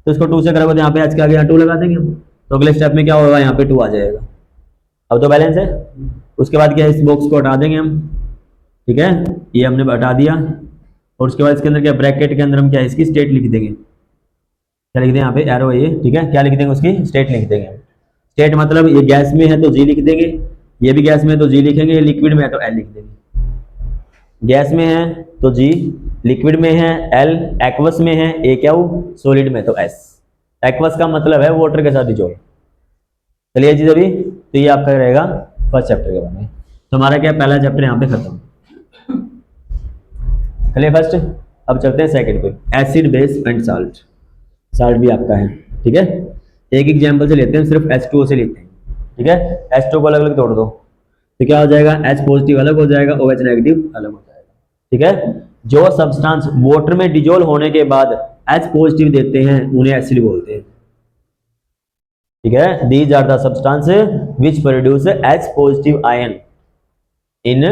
तो इसको 2 से करोगे तो यहाँ पे H के आगे 2 लगा देंगे हम। तो अगले स्टेप में क्या होगा, यहाँ पे 2 आ जाएगा। अब तो बैलेंस है। उसके बाद क्या है, इस बॉक्स को हटा देंगे हम। ठीक है, ये हमने हटा दिया। और उसके बाद इसके अंदर क्या, ब्रैकेट के अंदर हम क्या है, इसकी स्टेट लिख देंगे। क्या लिख देंगे, यहाँ पे एरो है ये। ठीक है, क्या लिख देंगे, उसकी स्टेट लिख देंगे। स्टेट मतलब ये गैस में है तो G लिख देंगे, ये भी गैस में है तो G लिखेंगे, ये लिक्विड में है तो L लिख देंगे। गैस में है तो G, लिक्विड में है L, एक्वस में है A क्या, सॉलिड में तो S। एक्वस का मतलब है वाटर के साथ डिजोल्व। चलिए जी अभी, तो ये आपका रहेगा फर्स्ट चैप्टर के बारे में। तो हमारा क्या, पहला चैप्टर यहाँ पे खत्म। चलिए फर्स्ट, अब चलते हैं सेकंड पे, acid base and salt. Salt भी आपका है। ठीक है, एक एग्जांपल से लेते हैं, सिर्फ H2O से लेते हैं। ठीक है, H2O को अलग अलग तोड़ दो तो क्या हो जाएगा, H पॉजिटिव अलग हो जाएगा, OH नेगेटिव अलग हो जाएगा। ठीक है, जो सब्सटेंस वाटर में डिजोल्व होने के बाद H पॉजिटिव देते हैं उन्हें एसिड बोलते हैं। ठीक है, these are the substance which produce H positive ion in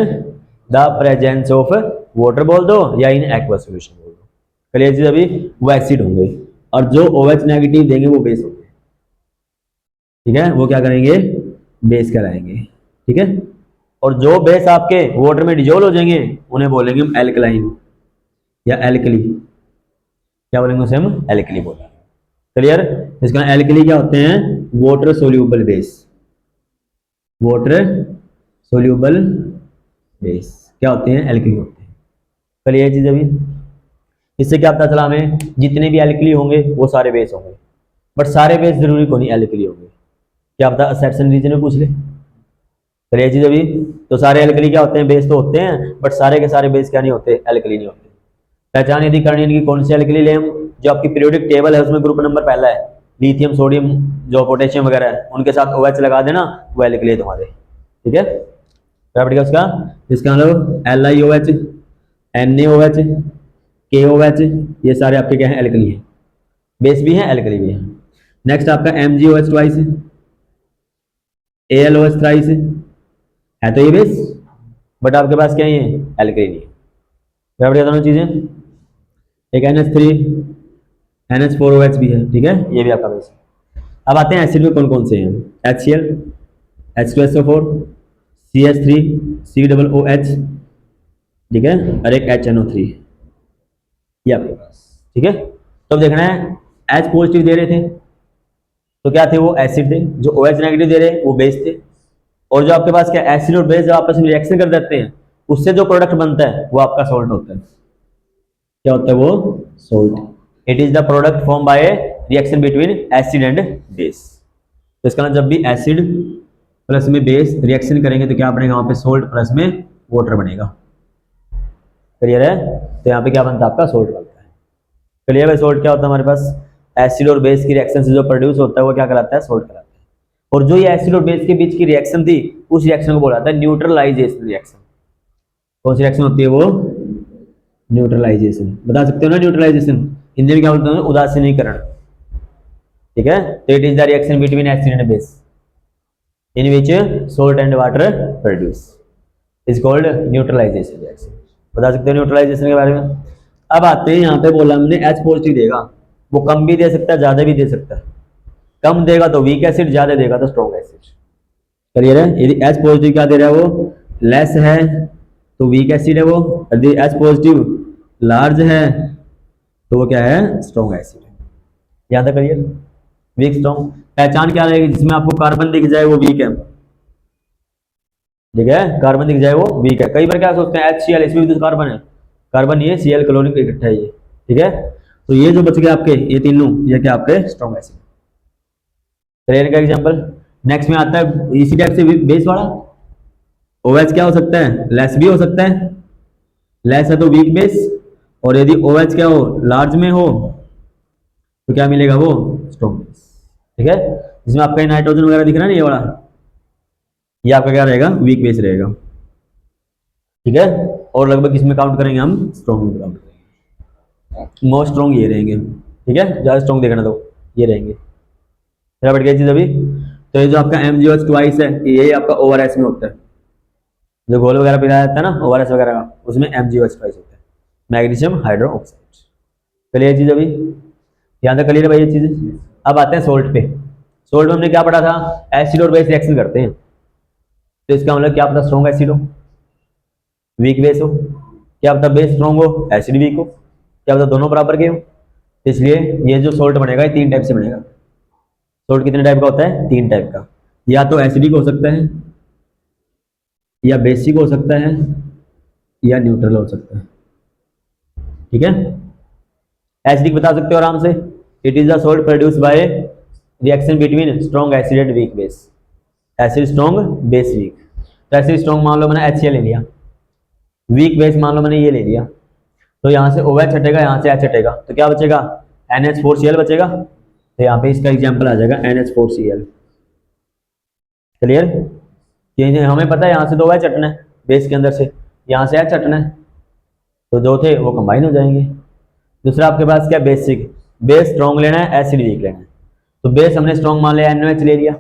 the presence of water बोल दो या इन एक्वा सोल्यूशन बोल दो। क्लियर चीज, अभी वो एसिड होंगे और जो OH नेगेटिव देंगे वो बेस होंगे। ठीक है, वो क्या करेंगे, बेस कराएंगे। ठीक है, और जो बेस आपके वाटर में डिजोल्व हो जाएंगे उन्हें बोलेंगे हम एल्कलाइन या एल्कली। क्या बोलेंगे उसे हम, एल्कली बोलेंगे। क्लियर, इसका एल्कली क्या होते हैं, water soluble base. Water soluble base क्या होते हैं, एल्कली होते हैं। क्लियर चीज, अभी इससे क्या पता चला हमें, जितने भी एल्कली होंगे वो सारे बेस होंगे, बट सारे बेस जरूरी को नहीं एल्कली होंगे। क्या पता असर्शन रीजन में पूछ ले। क्लियर चीज, अभी तो सारे एल्कली क्या होते हैं, बेस तो होते हैं, बट सारे के सारे बेस क्या नहीं होते, एल्कली नहीं होते। पहचान यदि करनी है कि कौन सी एल्कली ले, जो आपकी पीरियोडिक टेबल है उसमें ग्रुप नंबर पहला है, लिथियम सोडियम जो पोटेशियम वगैरह है उनके साथ OH लगा देना, वो एल्कली है तुम्हारे। ठीक है, प्रॉपर्टी उसका, इसका मतलब LiOH, NaOH, KOH, ये सारे आपके क्या है, एल्कली है, बेस भी है एल्कली भी है। नेक्स्ट आपका MgOH ट्वाइस, AlOH थ्राइस है तो ये बेस, बट आपके पास क्या है, एल्कली नहीं है। प्रॉपर्टी दोनों चीजें, एक NH3 NH4OH भी है। ठीक है, ये भी आपका बेस है। अब आते हैं एसिड में कौन कौन से हैं, HCl, H2SO4, CH3, COOH, ठीक है, और एक HNO3, ये आपके पास। ठीक है, तो अब देखना है H पॉजिटिव दे रहे थे तो क्या थे, वो एसिड थे, जो OH नेगेटिव दे रहे वो बेस थे, और जो आपके पास क्या एसिड और बेस जब आपस में रिएक्शन कर देते हैं उससे जो प्रोडक्ट बनता है वो आपका सॉल्ट होता है। क्या होता है वो, salt. It is the product form by reaction between acid and base. तो इसका मतलब जब भी एसिड प्लस में बेस रिएक्शन करेंगे तो क्या बनेगा, वहां पे सॉल्ट प्लस में वाटर बनेगा। क्लियर है, तो यहाँ पे क्या बनता है, आपका सॉल्ट बनता है। क्लियर है, सॉल्ट क्या होता है हमारे पास, एसिड और बेस की रिएक्शन से जो प्रोड्यूस होता है वो क्या कहलाता है, सॉल्ट कहलाता है। और जो ये एसिड और बेस के बीच की रिएक्शन थी उस रिएक्शन को बोला जाता है न्यूट्रलाइजेशन रिएक्शन। कौन सी रिएक्शन होती है वो, न्यूट्रलाइजेशन। बता सकते हो ना न्यूट्रलाइजेशन, हिंदी में क्या बोलते हैं, उदासीनीकरण। ठीक है, तो it is the reaction between acid and base in which salt and water produce is called neutralization reaction. बता सकते हो न्यूट्रलाइजेशन के बारे में। अब आते हैं यहाँ पे, बोला हमने H पॉजिटिव देगा, वो कम भी दे सकता है ज्यादा भी दे सकता है। कम देगा तो वीक एसिड, ज्यादा देगा तो स्ट्रॉन्ग एसिड। क्लियर है, यदि H पॉजिटिव क्या दे रहा है, वो लेस है तो वीक एसिड है वो, यदि H पॉजिटिव लार्ज है तो वो क्या है, स्ट्रॉन्ग एसिड है। याद है, क्लियर, वीक स्ट्रॉन्ग। पहचान क्या रहेगी, जिसमें आपको कार्बन दिख जाए वो वीक है। ठीक है, कार्बन दिख जाए वो वीक है। कई बार क्या सोचते हैं HCl, इसमें भी तो कार्बन है, कार्बन ये Cl क्लोरीन इकट्ठा है ये। ठीक है, तो ये जो बच गए आपके ये तीनों, ये क्या आपके स्ट्रॉन्ग एसिड। क्लियर का एग्जांपल। नेक्स्ट में आता है इसी टाइप से बेस वाला, OH क्या हो सकता है, लेस भी हो सकता है, लेस है तो वीक बेस, और यदि OH क्या हो, लार्ज में हो तो क्या मिलेगा, वो स्ट्रॉन्ग बेस। ठीक है, जिसमें आपका नाइट्रोजन वगैरह दिख रहा है ना, ये वाला, ये आपका क्या रहेगा, वीक बेस रहेगा। ठीक है, और लगभग इसमें काउंट करेंगे हम, स्ट्रॉन्ग में काउंट करेंगे, मोस्ट स्ट्रॉन्ग ये रहेंगे। ठीक है, ज्यादा स्ट्रॉन्ग देखना तो ये रहेंगे। मेरा बढ़ गया चीज अभी। तो ये जो आपका MgOH ट्वाइस है ये आपका ORS में होता है, जो घोल वगैरह पिलाया जाता है ना ORS वगैरह का, उसमें MgOH ट्वाइस होता है, मैग्नीशियम हाइड्रोक्साइड। क्लियर चीज अभी, यहाँ तक क्लियर भाई ये चीज। अब आते हैं सोल्ट पे। सोल्ट में हमने क्या पढ़ा था, एसिड और बेस रिएक्शन करते हैं, तो इसका मतलब क्या पता स्ट्रॉन्ग एसिड हो वीक बेस हो, क्या पता बेस स्ट्रॉन्ग हो एसिड वीक हो, क्या पता दोनों बराबर के हो। इसलिए ये जो सोल्ट बनेगा ये 3 टाइप से बनेगा। सोल्ट कितने टाइप का होता है, 3 टाइप का, या तो एसिडिक हो सकता है, या बेसिक हो सकता है, या न्यूट्रल हो सकता है। ठीक है, एसिडिक बता सकते हो आराम से, it is the salt produce by reaction between strong acid and weak base. Acid strong base weak, तो एसिड स्ट्रॉन्ग मान लो मैंने HCl ले लिया, वीक बेस मान लो मैंने ये ले लिया, तो यहाँ से OH हटेगा, यहाँ से H हटेगा, तो क्या बचेगा, NH4Cl बचेगा। तो यहाँ पे इसका एग्जाम्पल आ जाएगा NH4Cl। क्लियर, ये हमें पता है यहाँ से तो OH हटना है बेस के अंदर से, यहाँ से H हटना है, तो जो थे वो कंबाइन हो जाएंगे। दूसरा आपके पास क्या, बेसिक, बेस स्ट्रॉन्ग लेना है एसिड वीक लेना है, तो बेस हमने स्ट्रॉन्ग मान लिया NaOH ले लिया,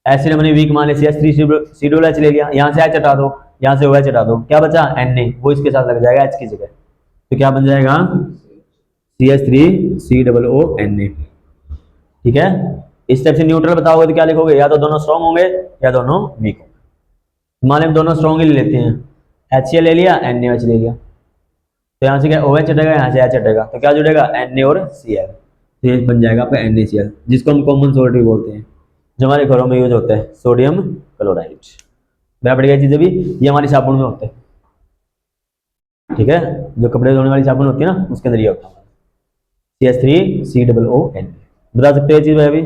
एसिड हमने वीक मान लिया CH3COOH ले लिया, यहाँ से H हटा दो, यहाँ से OH हटा दो, क्या बचा Na, वो इसके साथ लग जाएगा H की जगह, तो क्या बन जाएगा CH3COONA। ठीक है, इस टाइप से न्यूट्रल बताओगे तो क्या लिखोगे, या तो दोनों स्ट्रॉन्ग होंगे या दोनों वीक होंगे। मान लो दोनों स्ट्रॉन्ग ही ले लेते हैं, HCl ले लिया, NaOH ले लिया, तो यहाँ से क्या OH हटेगा, यहाँ से H हटेगा, तो क्या जुड़ेगा Na और Cl, तो ये बन जाएगा आपका NaCl, जिसको हम कॉमन सोल्ट भी बोलते हैं, जो हमारे घरों में यूज होता है, सोडियम क्लोराइड। मैं पड़ गई चीजें भी, ये हमारी साबुन में होते हैं। ठीक है, जो कपड़े धोने वाली साबुन होती है ना, उसके अंदर ये होता है CH3COON। बता सकते हैं ये चीज अभी।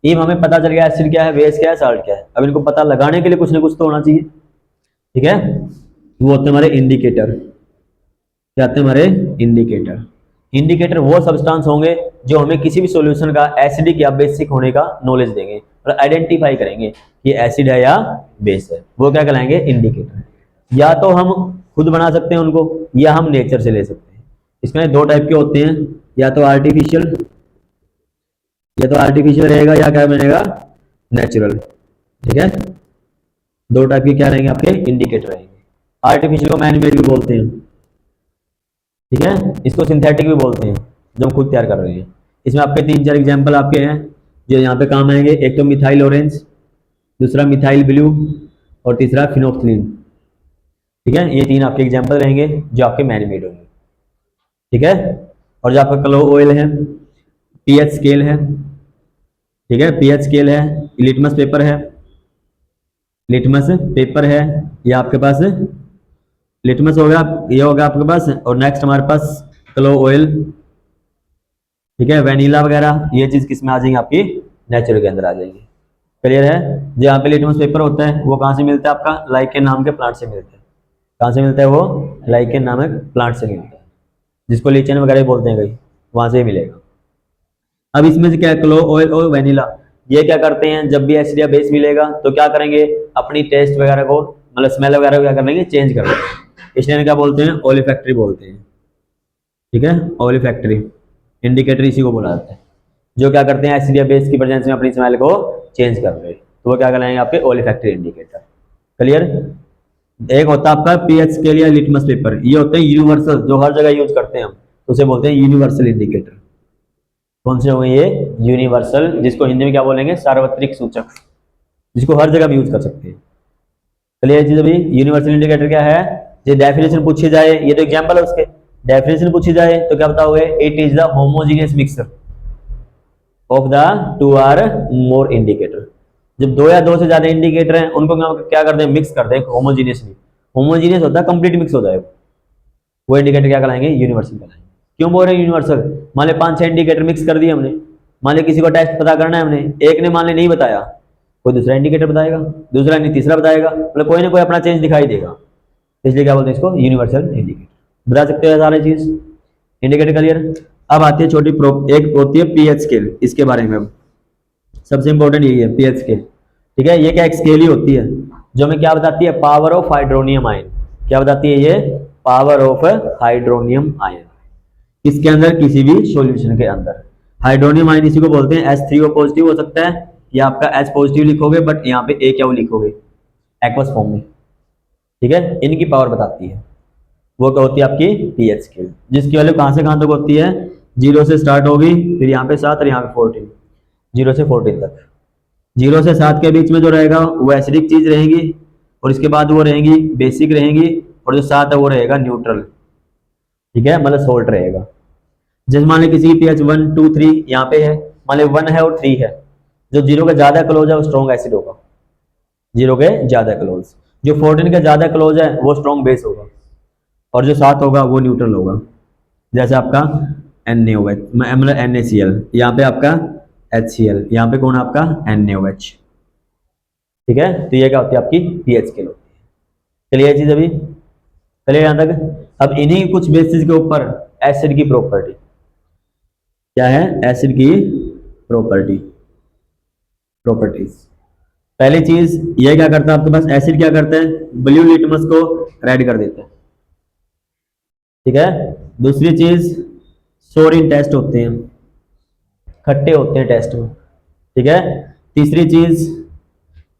ये हमें पता चल गया एसिड क्या है, बेस क्या है, साल्ट क्या है। अब इनको पता लगाने के लिए कुछ ना कुछ तो होना चाहिए। ठीक है, वो होते हैं हमारे इंडिकेटर। क्या आते हैं हमारे इंडिकेटर। इंडिकेटर वो सब्सटेंस होंगे जो हमें किसी भी सॉल्यूशन का एसिडिक या बेसिक होने का नॉलेज देंगे और आइडेंटिफाई करेंगे कि एसिड है या बेस है, वो क्या कहलाएंगे इंडिकेटर। या तो हम खुद बना सकते हैं उनको, या हम नेचर से ले सकते हैं। इसमें दो टाइप के होते हैं, या तो आर्टिफिशियल रहेगा, या क्या बनेगा नेचुरल। ठीक है, दो टाइप के क्या रहेंगे आपके इंडिकेटर रहेंगे। आर्टिफिशियल को मैनमेड भी बोलते हैं। ठीक है, इसको सिंथेटिक भी बोलते हैं, जो हम खुद तैयार कर रहे हैं। इसमें आपके 3-4 एग्जाम्पल आपके हैं जो यहाँ पे काम आएंगे। एक तो मिथाइल ऑरेंज, दूसरा मिथाइल ब्लू, और तीसरा फिनोक्सिलिन। ठीक है, ये 3 आपके एग्जाम्पल रहेंगे जो आपके मैनमेड होंगे। ठीक है, और जो आपका कलो ऑयल है, पीएच स्केल है। ठीक है, पीएच स्केल है, लिटमस पेपर है, ये आपके पास लिटमस होगा, ये होगा आपके पास। और नेक्स्ट हमारे पास क्लो ऑयल। ठीक है, वेनिला वगैरह ये चीज किस में आ जाएंगी, आपकी नेचुरल के अंदर आ जाएंगी। क्लियर है। जो यहाँ पे लिटमस पेपर होता है वो कहाँ से मिलता है, आपका लाइकेन नाम के प्लांट से मिलता है। कहाँ से मिलता है वो, लाइकेन नामक प्लांट से मिलता है, जिसको लीचेन वगैरह बोलते हैं कहीं, वहां से ही मिलेगा। अब इसमें से क्या है, क्लो ऑयल और वेनिला, ये क्या करते हैं, जब भी एसिड या बेस मिलेगा तो क्या करेंगे, अपनी टेस्ट वगैरह को, मतलब स्मेल वगैरह को क्या करेंगे, चेंज कर देंगे। इसलिए क्या बोलते हैं, ओलिफैक्टरी बोलते हैं। ठीक है, ओलिफैक्टरी इंडिकेटर इसी को बोला जाता है, जो क्या करते हैं एसिड या बेस की प्रेजेंस में अपनी स्मेल को चेंज कर रहे हैं, तो वो क्या कहलाएंगे आपके ओलिफैक्टरी इंडिकेटर। क्लियर। एक होता है आपका पीएच स्केल या लिटमस पेपर, ये होते हैं यूनिवर्सल, जो हर जगह यूज करते हैं हम, तो उसे बोलते हैं यूनिवर्सल इंडिकेटर। कौन से होंगे ये, यूनिवर्सल, जिसको हिंदी में क्या बोलेंगे, सार्वत्रिक सूचक, जिसको हर जगह भी यूज कर सकते हैं। क्लियर चीज अभी। यूनिवर्सल इंडिकेटर क्या है, ये डेफिनेशन पूछी जाए, ये तो एग्जांपल है उसके, डेफिनेशन पूछी जाए तो क्या बताओगे, it is the homogeneous mixture of the 2 or more indicator. जब 2 या 2 से ज्यादा इंडिकेटर हैं उनको क्या करते हैं, मिक्स करते हैं होमोजीनियसली। होमोजीनियस होता है कंप्लीट मिक्स हो जाएगा, वो इंडिकेटर क्या कहलाएंगे, यूनिवर्सल कहलाएंगे। क्यों बोल रहे हैं यूनिवर्सल, मान ले 5-6 इंडिकेटर मिक्स कर दिए हमने, मान ले किसी को टेस्ट पता करना है हमने, एक ने मान ले नहीं बताया, कोई दूसरा इंडिकेटर बताएगा, दूसरा नहीं तीसरा बताएगा, मतलब कोई ना कोई अपना चेंज दिखाई देगा, इसलिए क्या बोलते हैं इसको, यूनिवर्सल इंडिकेटर। बता सकते हो सारे चीज इंडिकेटर। क्लियर। अब आती है छोटी एक होती है पीएच स्केल, इसके बारे में अब सबसे इंपॉर्टेंट यही है पीएच स्केल। ठीक है, ये क्या एक स्केल ही होती है जो हमें क्या बताती है, पावर ऑफ हाइड्रोनियम आयन। क्या बताती है ये, पावर ऑफ हाइड्रोनियम आयन। इसके अंदर किसी भी सॉल्यूशन के अंदर हाइड्रोनियम आयन इसी को बोलते हैं। H3O पॉजिटिव हो सकता है या आपका H पॉजिटिव लिखोगे, बट यहाँ पे A क्या लिखोगे, एक्वस फॉर्म में। ठीक है, इनकी पावर बताती है, वो क्या होती है आपकी पीएच स्केल, जिसकी वैल्यू कहां से कहां तक होती है, 0 से स्टार्ट होगी, फिर यहाँ पे 7 और यहाँ पे 14, 0 से 14 तक। 0 से 7 के बीच में जो रहेगा वो एसिडिक चीज रहेगी, और इसके बाद वो रहेंगी बेसिक रहेंगी, और जो 7 है वो रहेगा न्यूट्रल। ठीक है, मतलब सोल्ट रहेगा। जैसे मान लीजिए किसी की पीएच 1, 2, 3 यहाँ पे है, मान लीजिए 1 है और 3 है, जो 0 के ज्यादा क्लोज है वो स्ट्रॉन्ग एसिड होगा, 0 के ज्यादा क्लोज। जो 14 के ज्यादा क्लोज है वो स्ट्रॉन्ग बेस होगा, और जो 7 होगा वो न्यूट्रल होगा। जैसे आपका NaOH मतलब NaCl, यहाँ पे आपका HCl, यहाँ पे कौन आपका NaOH। ठीक है, तो ये क्या होती है आपकी पीएच स्केल होती है। चलिए चीज अभी चलिए यहाँ तक। अब इन्हीं कुछ बेसिस के ऊपर एसिड की प्रॉपर्टी क्या है, एसिड की प्रॉपर्टीज। पहली चीज ये क्या करता है आपके पास, एसिड क्या करता है, ब्लू लिटमस को रेड कर देता है। ठीक है, दूसरी चीज सोरिन टेस्ट होते हैं, खट्टे होते हैं टेस्ट में। ठीक है, तीसरी चीज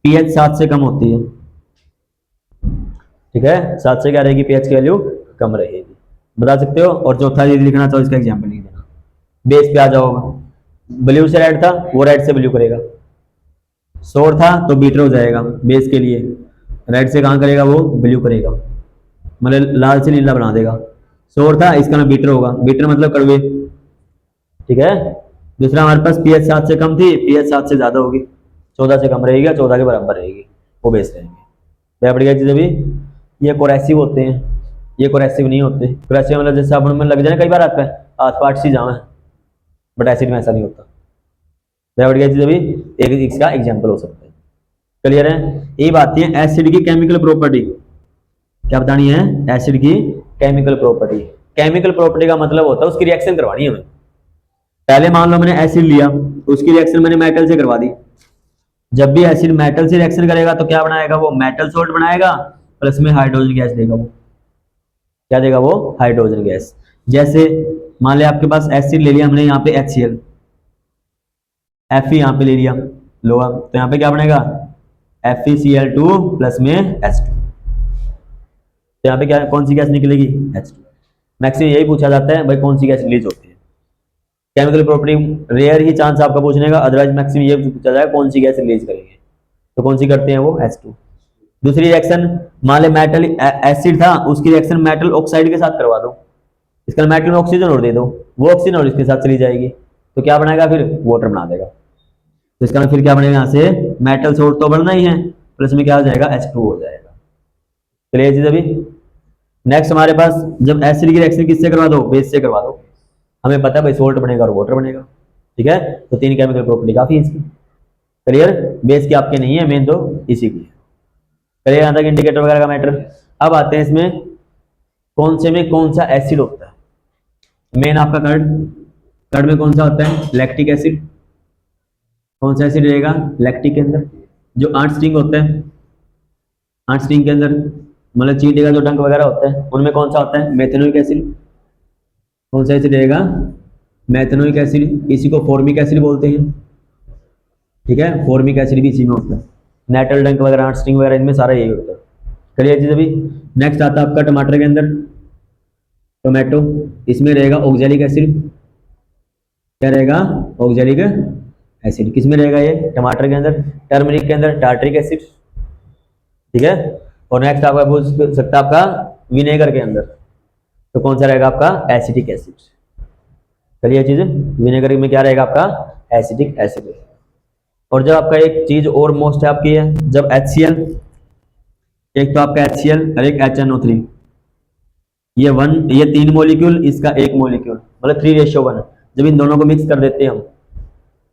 पीएच 7 से कम होती है। ठीक है, 7 से क्या रहेगी, pH की वैल्यू कम रहेगी, बता सकते हो। और चौथा यदि लिखना चाहो इसका एग्जाम्पल लिख देना। बेस पे आ जाओगा, ब्लू से रेड था वो रेड से ब्लू करेगा, सोर था तो बीटर हो जाएगा बेस के लिए, रेड से कहाँ करेगा वो, ब्लू करेगा, मतलब लाल से नीला बना देगा। सोर था इसका ना बीटर होगा, बीटर मतलब कड़वे, ठीक है। दूसरा हमारे पास pH 7 से कम थी, pH 7 से ज्यादा होगी, 14 से कम रहेगी, 14 के बराबर रहेगी, वो बेस रहेंगे। बढ़ गया चीज। अभी ये कोरेसिव होते हैं, ये कोरेसिव नहीं होते। कोरेसिव मतलब जैसे साबुन में लग जाए कई बार आता है हाथ पाट सी जाम है, बट एसिड में ऐसा नहीं होता। बढ़ गया चीज। अभी एक इसका एग्जाम्पल हो सकता है, क्लियर है। ये बात है एसिड की केमिकल प्रॉपर्टी, क्या बतानी है, एसिड की केमिकल प्रॉपर्टी। केमिकल प्रॉपर्टी का मतलब होता है उसकी रिएक्शन करवानी है हमें। पहले मान लो मैंने एसिड लिया, उसकी रिएक्शन मैंने मेटल से करवा दी। जब भी एसिड मेटल से रिएक्शन करेगा तो क्या बनाएगा वो, मेटल सॉल्ट बनाएगा, प्लस में हाइड्रोजन गैस देगा वो, क्या देगा वो, हाइड्रोजन गैस। जैसे मान लिया आपके पास एसिड ले लिया हमने, यहाँ पे HCl, Fe यहाँ पे ले लिया लोहा, तो यहाँ पे क्या बनेगा, FeCl2 प्लस में H2, तो यहाँ पे क्या कौन सी गैस निकलेगी, H2। मैक्सिमम यही पूछा जाता है भाई कौन सी गैस रिलीज होती है। केमिकल प्रॉपर्टी रेयर ही चांस आपका पूछने का, अदरवाइज मैक्सिमम ये पूछा जाएगा कौन सी गैस रिलीज करेंगे, तो कौन सी करते हैं वो, H2। दूसरी रिएक्शन, मान ले मेटल एसिड था, उसकी रिएक्शन मेटल ऑक्साइड के साथ करवा दो, इसका मेटल में ऑक्सीजन और दे दो, वो ऑक्सीजन और इसके साथ चली जाएगी, तो क्या बनाएगा फिर, वाटर बना देगा। तो इसका फिर क्या बनेगा, यहाँ से मेटल सोल्ट तो बनना ही है, प्लस में क्या हो जाएगा, H2 हो जाएगा। क्लियर चीज। अभी नेक्स्ट हमारे पास जब एसिड की रिएक्शन किससे करवा दो, बेस से करवा दो, हमें पता है भाई सोल्ट बनेगा और वाटर बनेगा, ठीक है। तो 3 केमिकल प्रॉपर्टी काफी है इसकी। क्लियर, बेस की आपके नहीं है, मेन तो इसी की है। क्लियर, यहाँ तक इंडिकेटर वगैरह का मैटर। अब आते हैं इसमें कौन से में कौन सा एसिड होता है। मेन आपका कर्ड, कर्ड में कौन सा होता है, लैक्टिक एसिड। कौन सा एसिड रहेगा, लैक्टिक के अंदर। जो 8 स्ट्रिंग होते हैं, 8 स्ट्रिंग के अंदर मतलब चींटी का जो डंक वगैरह होता है उनमें कौन सा होता है, मेथेनोइक एसिड। कौन सा एसिड रहेगा, मेथेनोइक एसिड, इसी को फॉर्मिक एसिड बोलते हैं, ठीक है। फॉर्मिक एसिड भी इसी में होता है। नेटल डंक वगैरह 8 स्ट्रिंग वगैरह इनमें सारा यही होता है। क्लियर चीज। अभी नेक्स्ट आता है आपका टमाटर के अंदर, टोमेटो, इसमें रहेगा ऑक्जेलिक एसिड। क्या रहेगा, ऑक्जेलिक एसिड। किस में रहेगा ये, टमाटर के अंदर। टर्मरिक के अंदर टार्टरिक एसिड, ठीक है। और नेक्स्ट आपका पूछ सकता है आपका विनेगर के अंदर, तो कौन सा रहेगा आपका, एसिटिक एसिड। चलिए चीज, विनेगर में क्या रहेगा आपका, एसिटिक एसिड। और जब आपका एक चीज और मोस्ट है आपकी है, जब HCl, एक तो आपका HCl और एक HNO3, ये 3 मॉलिक्यूल, इसका 1 मॉलिक्यूल, मतलब 3:1। जब इन दोनों को मिक्स कर देते हैं हम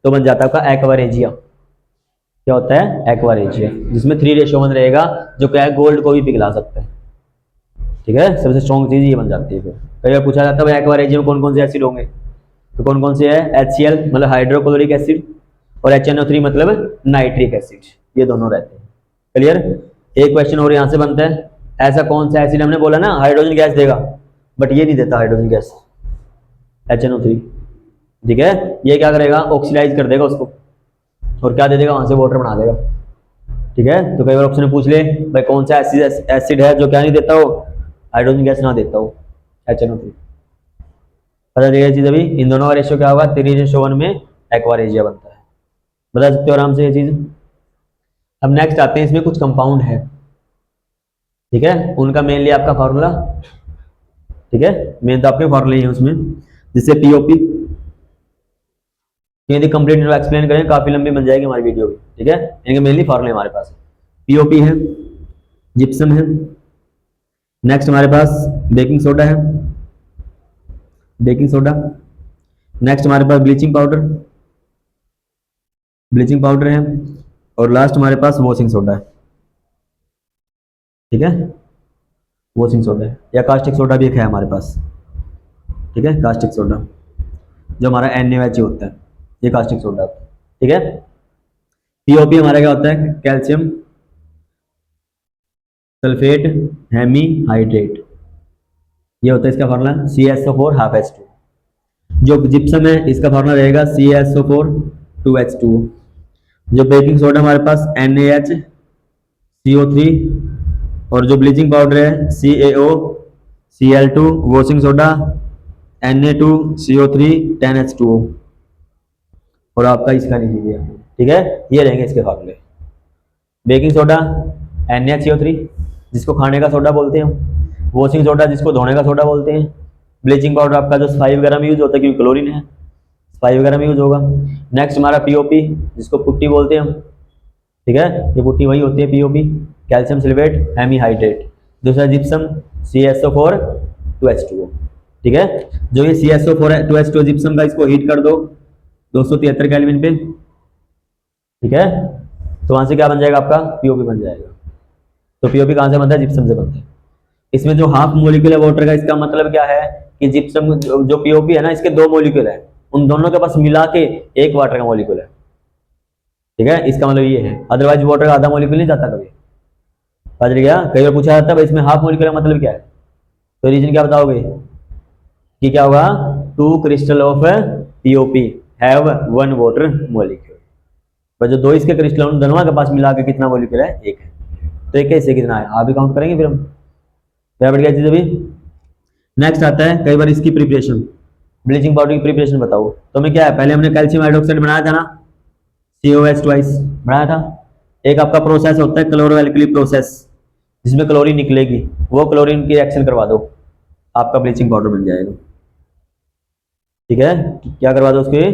तो बन जाता है आपका एक्वारेजिया। क्या होता है, एक्वारेजिया, जिसमें 3:1 रहेगा, जो क्या है गोल्ड को भी पिघला सकता है, ठीक है। सबसे स्ट्रॉन्ग चीज ये बन जाती है। फिर कई बार पूछा जाता है एक्वारेजिया में कौन कौन से एसिड होंगे, तो कौन कौन से है, HCl मतलब हाइड्रोक्लोरिक एसिड, और HNO3 मतलब नाइट्रिक एसिड, ये दोनों रहते हैं। क्लियर। एक क्वेश्चन और यहाँ से बनता है, ऐसा कौन सा एसिड, हमने बोला ना हाइड्रोजन गैस देगा, बट ये नहीं देता हाइड्रोजन गैस, HNO3, ठीक है। ये क्या करेगा, ऑक्सीडाइज कर देगा उसको, और क्या दे देगा, वहां से वाटर बना देगा, ठीक है। तो कई बार ऑप्शन पूछ ले भाई कौन सा एसिड है जो क्या नहीं देता हो, हाइड्रोजन गैस ना देता हो, HNO3। पता चलेगा चीज। अभी इन दोनों का रेशियो क्या होगा, 3:1 में एक्वारेजिया बनता है, बता सकते हो आराम से ये चीज। अब नेक्स्ट आते हैं, इसमें कुछ कंपाउंड है, ठीक है, उनका मेनली आपका फॉर्मूला, ठीक है, मेन तो आपके फॉर्मूले हैं उसमें, जिससे POP, यदि कंप्लीट एक्सप्लेन करें काफी लंबी बन जाएगी हमारी वीडियो भी, ठीक है। इनके मेनली फॉर्मूले हमारे पास है, POP है, जिप्सम है, नेक्स्ट हमारे पास बेकिंग सोडा है, बेकिंग सोडा, नेक्स्ट हमारे पास ब्लीचिंग पाउडर, ब्लीचिंग पाउडर है, और लास्ट हमारे पास वॉशिंग सोडा है, ठीक है। वॉशिंग सोडा है, या कास्टिक सोडा भी एक है हमारे पास, ठीक है, कास्टिक सोडा जो हमारा NaOH होता है, ये कास्टिक सोडा होता है, ठीक है। POP हमारा क्या होता है, कैल्शियम सल्फेट हेमी हाइड्रेट, ये होता है इसका फॉर्मूला, CaSO4 हाफ H2। जो जिप्सम है इसका फॉर्मूला रहेगा CaSO4 2H2। जो बेकिंग सोडा हमारे पास NaH CO3 और जो ब्लीचिंग पाउडर है CaO, Cl2, washing soda, Na2, CO3, 10H2O, और आपका इसका नहीं लीजिए, ठीक है, ये रहेंगे इसके फार्मूले। बेकिंग सोडा NaCO3 जिसको खाने का सोडा बोलते हैं, वॉशिंग सोडा जिसको धोने का सोडा बोलते हैं, ब्लीचिंग पाउडर आपका जो सफाई वगैरह में यूज होता है क्योंकि क्लोरीन है, सफाई वगैरह में यूज होगा। नेक्स्ट हमारा POP जिसको पुट्टी बोलते हैं हम, ठीक है, ये पुट्टी वही होती है POP, कैल्शियम सल्फेट हेमीहाइड्रेट। दूसरा जिप्सम CaSO4 2H2O, ठीक है, जो ये CaSO4 2H2O जिप्सम का, इसको हीट कर दो 273 केल्विन पे, ठीक है, तो वहां से क्या बन जाएगा आपका POP बन जाएगा। तो POP कहां से बनता है? जिप्सम से बनता है। इसमें जो हाफ मोलिक्यूल है वाटर का, इसका मतलब क्या है कि जिप्सम जो POP है ना, इसके 2 मोलिक्यूल है, उन दोनों के पास मिला के एक वाटर का मोलिक्यूल है, ठीक है, इसका मतलब ये है। अदरवाइज वाटर का आधा मोलिक्यूल नहीं जाता कभी, समझ गया? कई बार पूछा जाता है इसमें हाफ मोलिक्यूल का मतलब क्या है, तो रीजन क्या बताओगे कि क्या होगा? 2 crystal of POP have 1 water molecule. पर जो 2 इसके क्रिस्टल उन दोनों के पास मिला के कितना मोलिक्यूल है? 1 है। तो एक कैसे कितना है आप भी काउंट करेंगे फिर हम, क्या बढ़ गया चीज अभी। नेक्स्ट आता है कई बार इसकी प्रिपरेशन, ब्लीचिंग पाउडर की प्रिपरेशन बताओ। तो हमें क्या है, पहले हमने कैल्शियम हाइड्रोक्साइड बनाया था ना, COH ट्वाइस बनाया था। एक आपका प्रोसेस होता है क्लोरो एल्कली प्रोसेस, जिसमें क्लोरीन निकलेगी, वो क्लोरीन की रिएक्शन करवा दो, आपका ब्लीचिंग पाउडर बन जाएगा, ठीक है, क्या करवा दो उसके,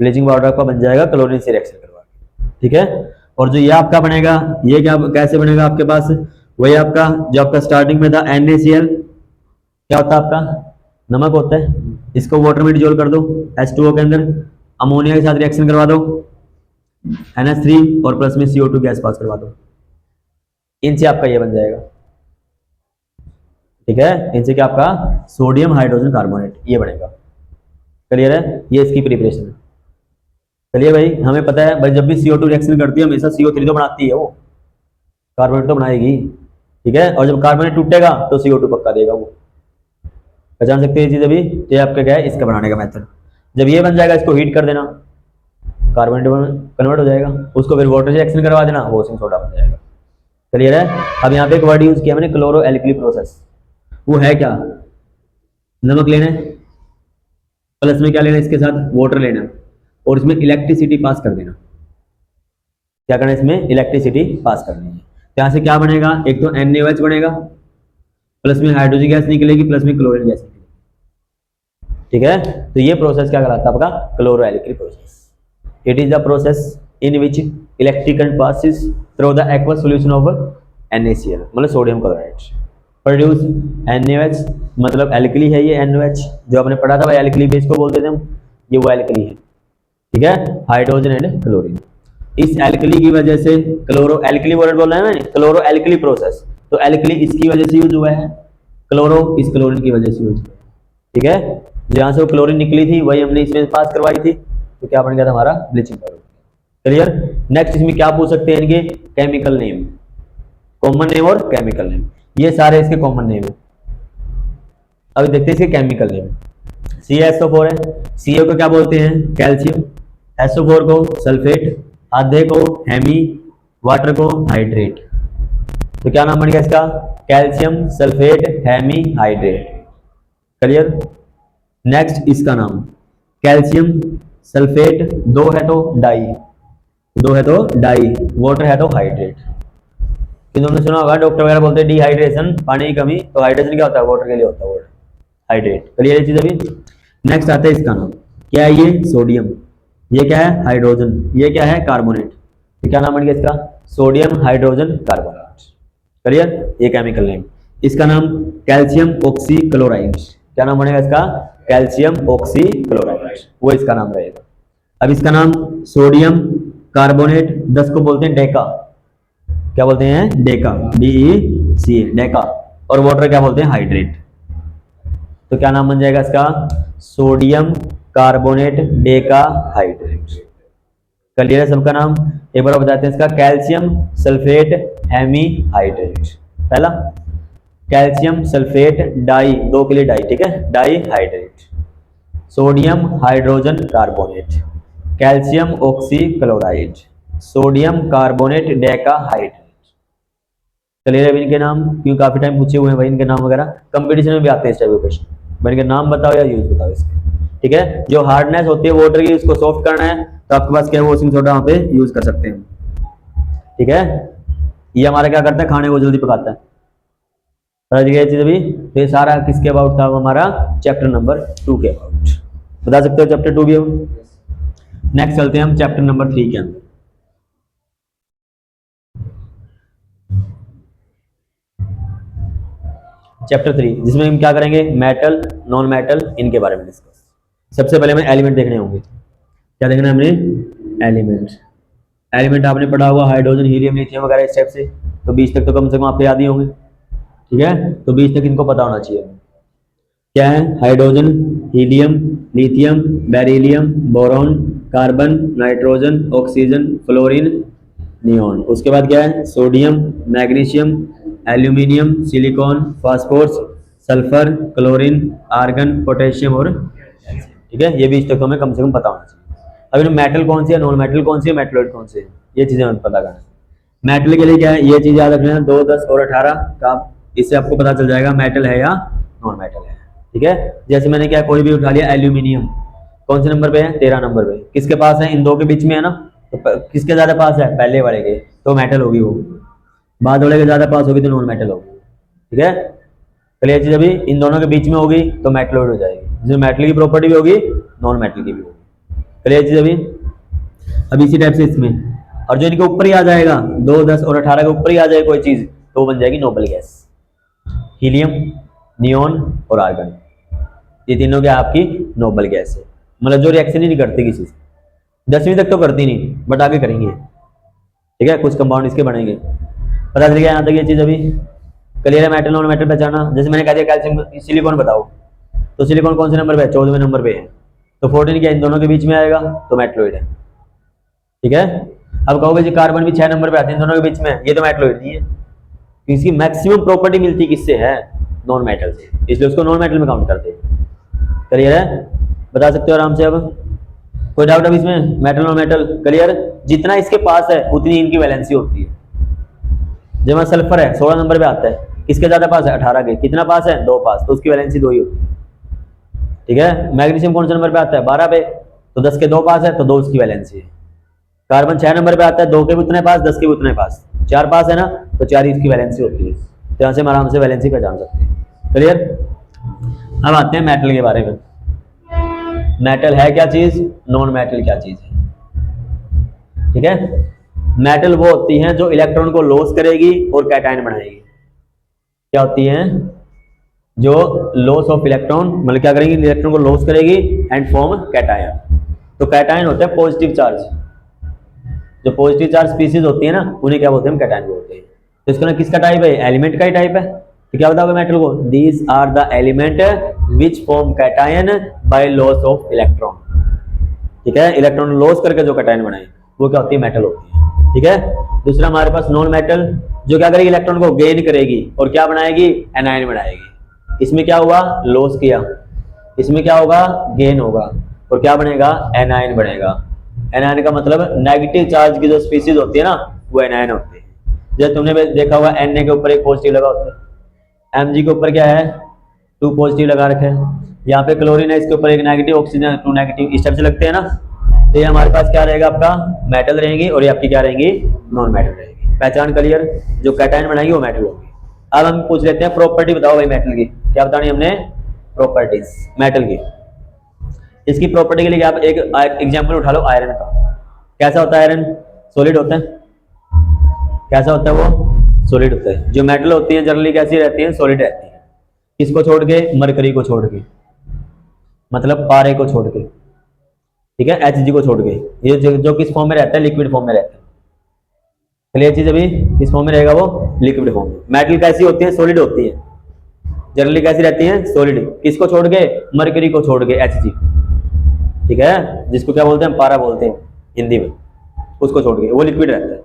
ब्लीचिंग पाउडर आपका बन जाएगा क्लोरीन से रिएक्शन करवा के, ठीक है। और जो ये आपका बनेगा, ये क्या कैसे बनेगा आपके पास, वही आपका जो आपका स्टार्टिंग में था NaCl, क्या होता है आपका नमक होता है, इसको वाटर में डिजोल्व कर दो H2O के अंदर, अमोनिया के साथ रिएक्शन करवा दो NH3 और प्लस में CO2 गैस पास करवा दो, इनसे आपका ये बन जाएगा, ठीक है, इनसे क्या आपका सोडियम हाइड्रोजन कार्बोनेट ये बनेगा। क्लियर है? ये इसकी प्रिपरेशन है। चलिए भाई, हमें पता है भाई जब भी CO2 रिएक्शन करती है हमेशा CO3 तो बनाती है, वो कार्बोनेट तो बनाएगी, ठीक है, और जब कार्बोनेट टूटेगा तो CO2 पक्का देगा वो, पहचान सकते हैं ये चीज अभी। ये आपका क्या है इसका बनाने का मेथड। जब ये बन जाएगा इसको हीट कर देना, कार्बोनेट कन्वर्ट हो जाएगा, उसको फिर वाटर से रिएक्शन करवा देना, वॉशिंग सोडा बन जाएगा। क्लियर है? अब यहाँ पे एक वर्ड यूज किया मैंने, क्लोरो एल्कली प्रोसेस। वो है क्या, नमक लेना है, प्लस में क्या लेना है इसके साथ वाटर लेना है, और इसमें इलेक्ट्रिसिटी पास कर देना। क्या करना है इसमें? इलेक्ट्रिसिटी पास करनी है। यहाँ से क्या बनेगा, एक तो NaOH बनेगा, प्लस में हाइड्रोजन गैस निकलेगी, प्लस में क्लोरीन गैस निकलेगी, ठीक है। तो ये प्रोसेस क्या कहलाता है आपका? Chloro alkali process. It is the process in which electric current passes through the aqueous solution of NaCl, मतलब सोडियम क्लोराइड, प्रोड्यूस NaOH, मतलब एल्कली है ये NaOH, जो आपने पढ़ा था भाई एल्कली बेस को बोलते थे हम, ये वो एल्कली है, ठीक है, हाइड्रोजन एंड क्लोरीन। इस एल्कली की वजह से, क्लोरो एल्कली वर्ड बोल रहे हैं ना, क्लोरो एल्कली प्रोसेस, तो एल्कली इसकी वजह से यूज हुआ है, क्लोरो इस क्लोरीन की वजह से यूज हुआ है, ठीक है। जहां से वो क्लोरीन निकली थी वही हमने इसमें पास करवाई थी, तो क्या बन गया था हमारा ब्लीचिंग पाउडर। क्लियर? नेक्स्ट इसमें क्या पूछ सकते हैं, इनके केमिकल नेम, कॉमन नेम और केमिकल नेम, ये सारे इसके कॉमन नेम है। अभी देखते हैं इसके केमिकल नेम। CaSO4 है, CO को क्या बोलते हैं? कैल्शियम, SO4 को सल्फेट, आधे को हेमी, वाटर को हाइड्रेट, तो क्या नाम बन गया इसका? Calcium sulphate hemihydrate. Clear? Next इसका नाम कैल्शियम सल्फेट, 2 है तो डाई, 2 है तो डाई, वाटर है तो हाइड्रेट। तुमने सुना होगा डॉक्टर वगैरह बोलते हैं डिहाइड्रेशन, पानी की कमी, तो हाइड्रेशन क्या होता है? वाटर के लिए होता है वाटर, हाइड्रेट। क्लियर ये चीज अभी। नेक्स्ट आता है इसका नाम, क्या है ये? सोडियम, ये क्या है? हाइड्रोजन, ये क्या है? कार्बोनेट, तो क्या नाम बन गया इसका? Sodium hydrogen carbonate. क्लियर? ये केमिकल नेम। इसका नाम कैल्शियम ऑक्सी क्लोराइड, क्या नाम बनेगा इसका? कैल्शियम ऑक्सी क्लोराइड, वो इसका नाम रहेगा। अब इसका नाम सोडियम कार्बोनेट 10 को बोलते हैं डेका, क्या बोलते हैं? डेका, DECA डेका, और वाटर क्या बोलते हैं? हाइड्रेट। तो क्या नाम बन जाएगा इसका? Sodium carbonate decahydrate. Clear है सबका नाम? एक बार बताते हैं इसका, कैल्शियम सल्फेट हेमी हाइड्रेट, पहला कैल्शियम सल्फेट डाई, 2 के लिए डाई, ठीक है, dihydrate, sodium hydrogen carbonate, calcium oxychloride, sodium carbonate decahydrate. Clear है इनके नाम, क्योंकि काफी टाइम पूछे हुए हैं भाई इनके नाम वगैरह, कंपटीशन में भी आते हैं इस टाइप के क्वेश्चन। भाई इनके नाम बताओ या यूज बताओ इसके। ठीक है, जो हार्डनेस होती है वाटर की उसको सॉफ्ट करना है तो आपके पास क्या है, वॉशिंग सोडा वहाँ पे यूज कर सकते हैं। ठीक है, ये हमारा क्या करता है, खाने को जल्दी पकाता है। समझ गए चीज अभी। तो ये सारा किसके अबाउट था, हमारा चैप्टर नंबर 2 के अबाउट। बता सकते हो चैप्टर 2 भी हो। नेक्स्ट चलते हैं हम चैप्टर नंबर 3 के अंदर। चैप्टर 3 जिसमें हम क्या करेंगे, मेटल नॉन मेटल इनके बारे में डिस्कस। सबसे पहले हमें एलिमेंट देखने होंगे। क्या देखना है हमने, एलिमेंट। एलिमेंट आपने पढ़ा होगा हाइड्रोजन हीलियम लिथियम वगैरह इस टाइप से, तो 20 तक तो कम से कम आपको याद ही होंगे। ठीक है, तो 20 तक इनको पता होना चाहिए। क्या है, hydrogen, helium, lithium, beryllium, boron, carbon, nitrogen, oxygen, fluorine, neon. उसके बाद क्या है, sodium, magnesium, aluminium, silicon, phosphorus, sulphur, chlorine, argon, potassium और। ठीक है, ये 20 तक तो हमें कम से कम पता होना चाहिए। अभी मेटल कौन सी है, नॉन मेटल कौन सी है, मेटलॉइड कौन सी है, ये चीजें हमें पता करना है। मेटल के लिए क्या है, ये चीज याद रखना है, 2, 10 और 18 का, इससे आपको पता चल जाएगा मेटल है या नॉन मेटल है। ठीक है, जैसे मैंने क्या कोई भी उठा लिया, एल्यूमिनियम कौन से नंबर पे है, 13 नंबर पे, किसके पास है, इन दो के बीच में है ना, तो किसके ज्यादा पास है, पहले वाले के, तो मेटल होगी वो। बाद वाले के ज्यादा पास होगी तो नॉन मेटल होगी। ठीक है, क्लियर चीज। अभी इन दोनों के बीच में होगी तो मेटलॉइड हो जाएगी, जिसमें मेटल की प्रॉपर्टी भी होगी नॉन मेटल की भी होगी। क्लियर चीज। अभी इसी टाइप से इसमें, और जो इनके ऊपर ही आ जाएगा, 2, 10 और 18 के ऊपर ही आ जाए कोई चीज, तो वो बन जाएगी नोबल गैस। हीलियम, नियॉन और आर्गन, ये तीनों क्या आपकी नोबल गैस है। मतलब जो रिएक्शन ही नहीं करती किसी से, 10वीं तक तो करती नहीं, बट आगे करेंगे। ठीक है, कुछ कंपाउंड इसके बनेंगे। पता चल गया यहाँ तक ये चीज। अभी क्लियर है, मेटल नॉन मेटल पहचाना। जैसे मैंने कह दिया कैल्शियम, सिलिकॉन बताओ, तो सिलिकॉन कौन से नंबर पे है, 14वें नंबर पे है, तो 14 क्या इन दोनों के बीच में आएगा, तो मेटलॉइड है। ठीक है, अब कहोगे जी कार्बन भी 6 नंबर पे आते हैं इन दोनों के बीच में, ये तो मेटलॉइड नहीं है, इसकी मैक्सिमम प्रॉपर्टी मिलती किससे है, नॉन मेटल से, इसलिए उसको नॉन मेटल में काउंट करते हैं। क्लियर है, बता सकते हो आराम से। अब कोई डाउट अब इसमें, मेटल नॉन मेटल क्लियर। जितना इसके पास है उतनी इनकी वैलेंसी होती है। जब सल्फर है 16 नंबर पे आता है, किसके ज्यादा पास है, 18 के, कितना पास है, 2 पास, तो उसकी वैलेंसी 2 ही होती है। ठीक है, मैग्नीशियम कौन से नंबर पे आता है, 12 पे, तो 10 के 2 पास है तो 2 उसकी वैलेंसी है। कार्बन 6 नंबर पे आता है, 2 के भी उतने पास, 10 के भी उतने पास, 4 पास है ना, तो 4 ही इसकी वैलेंसी होती है। तो यहाँ से हम आराम से वैलेंसी पहचान सकते हैं। क्लियर। अब आते हैं मेटल के बारे में। मेटल है क्या चीज, नॉन मेटल क्या चीज है। ठीक है, मेटल वो होती हैं जो इलेक्ट्रॉन को लॉस करेगी और कैटायन बनाएगी। क्या होती हैं, जो लॉस ऑफ इलेक्ट्रॉन, मतलब क्या करेंगी, इलेक्ट्रॉन को लॉस करेगी एंड फॉर्म कैटायन। तो कैटायन होते हैं पॉजिटिव चार्ज, जो पॉजिटिव चार्ज स्पीसीज होती है ना, उन्हें क्या बोलते हैं, कैटायन बोलते हैं। तो इसका ना किसका टाइप है, एलिमेंट का ही टाइप है। तो क्या बताओगे मेटल को, these are the element which form cation by loss of electron. ठीक है, इलेक्ट्रॉन लॉस करके जो कैटायन बनाए वो क्या होती है, मेटल होती है। ठीक है, दूसरा हमारे पास नॉन मेटल, जो क्या करेगी, इलेक्ट्रॉन को गेन करेगी और क्या बनाएगी, एनायन बनाएगी। इसमें क्या हुआ, लॉस किया, इसमें क्या होगा, गेन होगा, और क्या बनेगा, एनायन बनेगा। एनायन का मतलब नेगेटिव चार्ज की जो स्पीसीज होती है ना, वो एनायन होती है। जैसे तुमने देखा होगा Na के ऊपर एक पॉजिटिव लगा होता है, Mg के ऊपर क्या है, 2 पॉजिटिव लगा रखे हैं। यहाँ पे क्लोरीन है, इसके ऊपर एक नेगेटिव, ऑक्सीजन 2 नेगेटिव, इस टाइप से लगते हैं ना। तो ये हमारे पास क्या रहेगा, आपका मेटल रहेंगी, और ये आपकी क्या रहेंगी, नॉन मेटल रहेगी। पहचान क्लियर, जो कैटायन बनाएगी वो मेटल होगी। अब हम पूछ लेते हैं प्रॉपर्टी बताओ भाई मेटल की, क्या बतानी हमने, प्रॉपर्टीज मेटल की। इसकी प्रॉपर्टी के लिए आप एक एग्जांपल उठा लो आयरन का। कैसा होता है आयरन, सॉलिड होता है। कैसा होता है वो, सॉलिड होता है। जो मेटल होती है जनरली कैसी रहती है, सॉलिड रहती है। किसको छोड़ के, मरकरी को छोड़ के, मतलब पारे को छोड़ के। ठीक है, Hg को छोड़ के। ये जो किस फॉर्म में रहता है, लिक्विड फॉर्म में रहता है। क्लियर चीज। अभी किस फॉर्म में रहेगा वो, लिक्विड फॉर्म में। मेटल कैसी होती है, सॉलिड होती है। जनरली कैसी रहती है, सॉलिड। किसको छोड़ के, मरकरी को छोड़ के, Hg। ठीक है, जिसको क्या बोलते हैं, पारा बोलते हैं हिंदी में, उसको छोड़ के वो लिक्विड रहता है।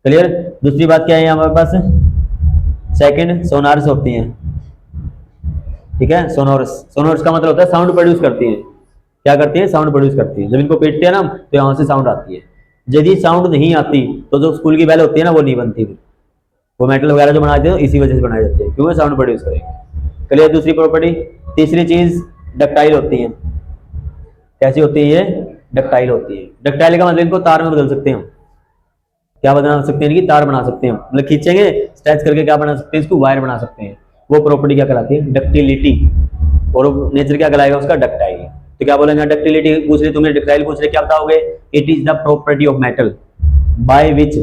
क्लियर। दूसरी बात क्या है हमारे पास, सेकंड सोनार्स होती हैं। ठीक है, सोनोरस, सोनोरस का मतलब होता है साउंड प्रोड्यूस करती है। क्या करती है, साउंड प्रोड्यूस करती है। जब इनको पीटते हैं ना तो यहाँ से साउंड आती है। यदि साउंड नहीं आती तो जो स्कूल की बेल होती है ना वो नहीं बनती, वो मेटल वगैरह जो बनाते हैं इसी वजह से बनाए जाते हैं, क्योंकि साउंड प्रोड्यूस करेंगे। क्लियर। दूसरी प्रॉपर्टी। तीसरी चीज डक्टाइल होती है। कैसी होती है ये? डक्टाइल होती है। डक्टाइल का मतलब इनको तार में बदल सकते हैं हम। क्या बना सकते हैं? इनकी तार बना सकते हैं, मतलब खींचेंगे स्ट्रेच करके क्या बना सकते हैं, इसको वायर बना सकते हैं। वो प्रॉपर्टी क्या कहलाती है? डक्टिलिटी। और नेचर क्या कहलाएगा उसका? डक्टाइल। तो क्या बोलेंगे? डक्टिलिटी पूछ रहे, तुमने डक्टाइल पूछ रहे, क्या बताओगे? It is the property of metal by which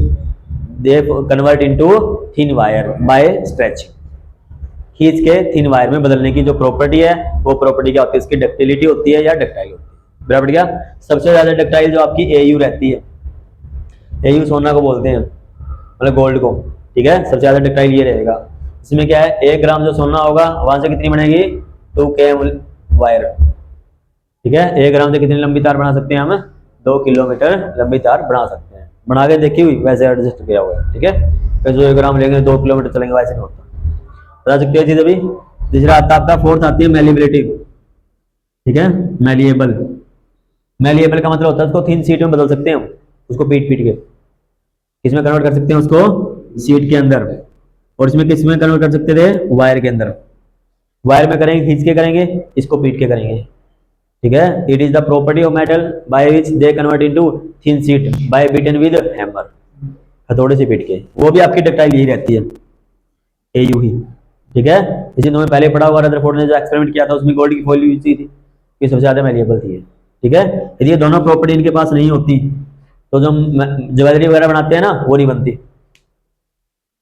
they convert into thin wire by stretching. खींच के थिन वायर में बदलने की जो प्रॉपर्टी है वो प्रॉपर्टी क्या होती है? इसकी डक्टिलिटी होती है या डक्टाइल होती है। बराबर क्या? सबसे ज्यादा डक्टाइल जो आपकी एयू रहती है, एयू सोना को बोलते हैं, मतलब गोल्ड को। ठीक है, सबसे ज्यादा डक्टाइल ये रहेगा। इसमें क्या है? 1 ग्राम जो सोना होगा वहां से कितनी बनेगी? 2 km वायर। ठीक है, 1 ग्राम से कितनी लंबी तार बना सकते हैं हम? 2 किलोमीटर लंबी तार बना सकते हैं। बना के देखी हुई, वैसे एडजस्ट किया हुआ है। ठीक है, फिर जो 1 ग्राम लेंगे 2 किलोमीटर चलेंगे, वैसे नहीं होता। बता सकते हैं चीज अभी। तीसरा आता है आपका, फोर्थ आती है मेलिएबिलिटी। ठीक है, मेलिएबल। मेलिएबल का मतलब होता है उसको थिन सीट में बदल सकते हैं हम, उसको पीट पीट के किसमें कन्वर्ट कर सकते हैं? उसको सीट के अंदर। और इसमें किसमें कन्वर्ट कर सकते थे? वायर के अंदर। वायर में करेंगे, खींच के करेंगे, इसको पीट के करेंगे। ठीक है, it is the property of metal by which they convert into thin sheet by beaten with hammer. हथौड़े से पीट के। वो भी आपकी डक्टाइल यही रहती है, एयू ही। ठीक है, इसी में पहले पढ़ा हुआ रदरफोर्ड ने जो एक्सपेरिमेंट किया था उसमें गोल्ड की फॉइल यूज की थी, ये सबसे ज्यादा मेलिएबल थी। ठीक है, यदि ये दोनों प्रॉपर्टी इनके पास नहीं होती तो जो ज्वेलरी वगैरह बनाते हैं ना वो नहीं बनती।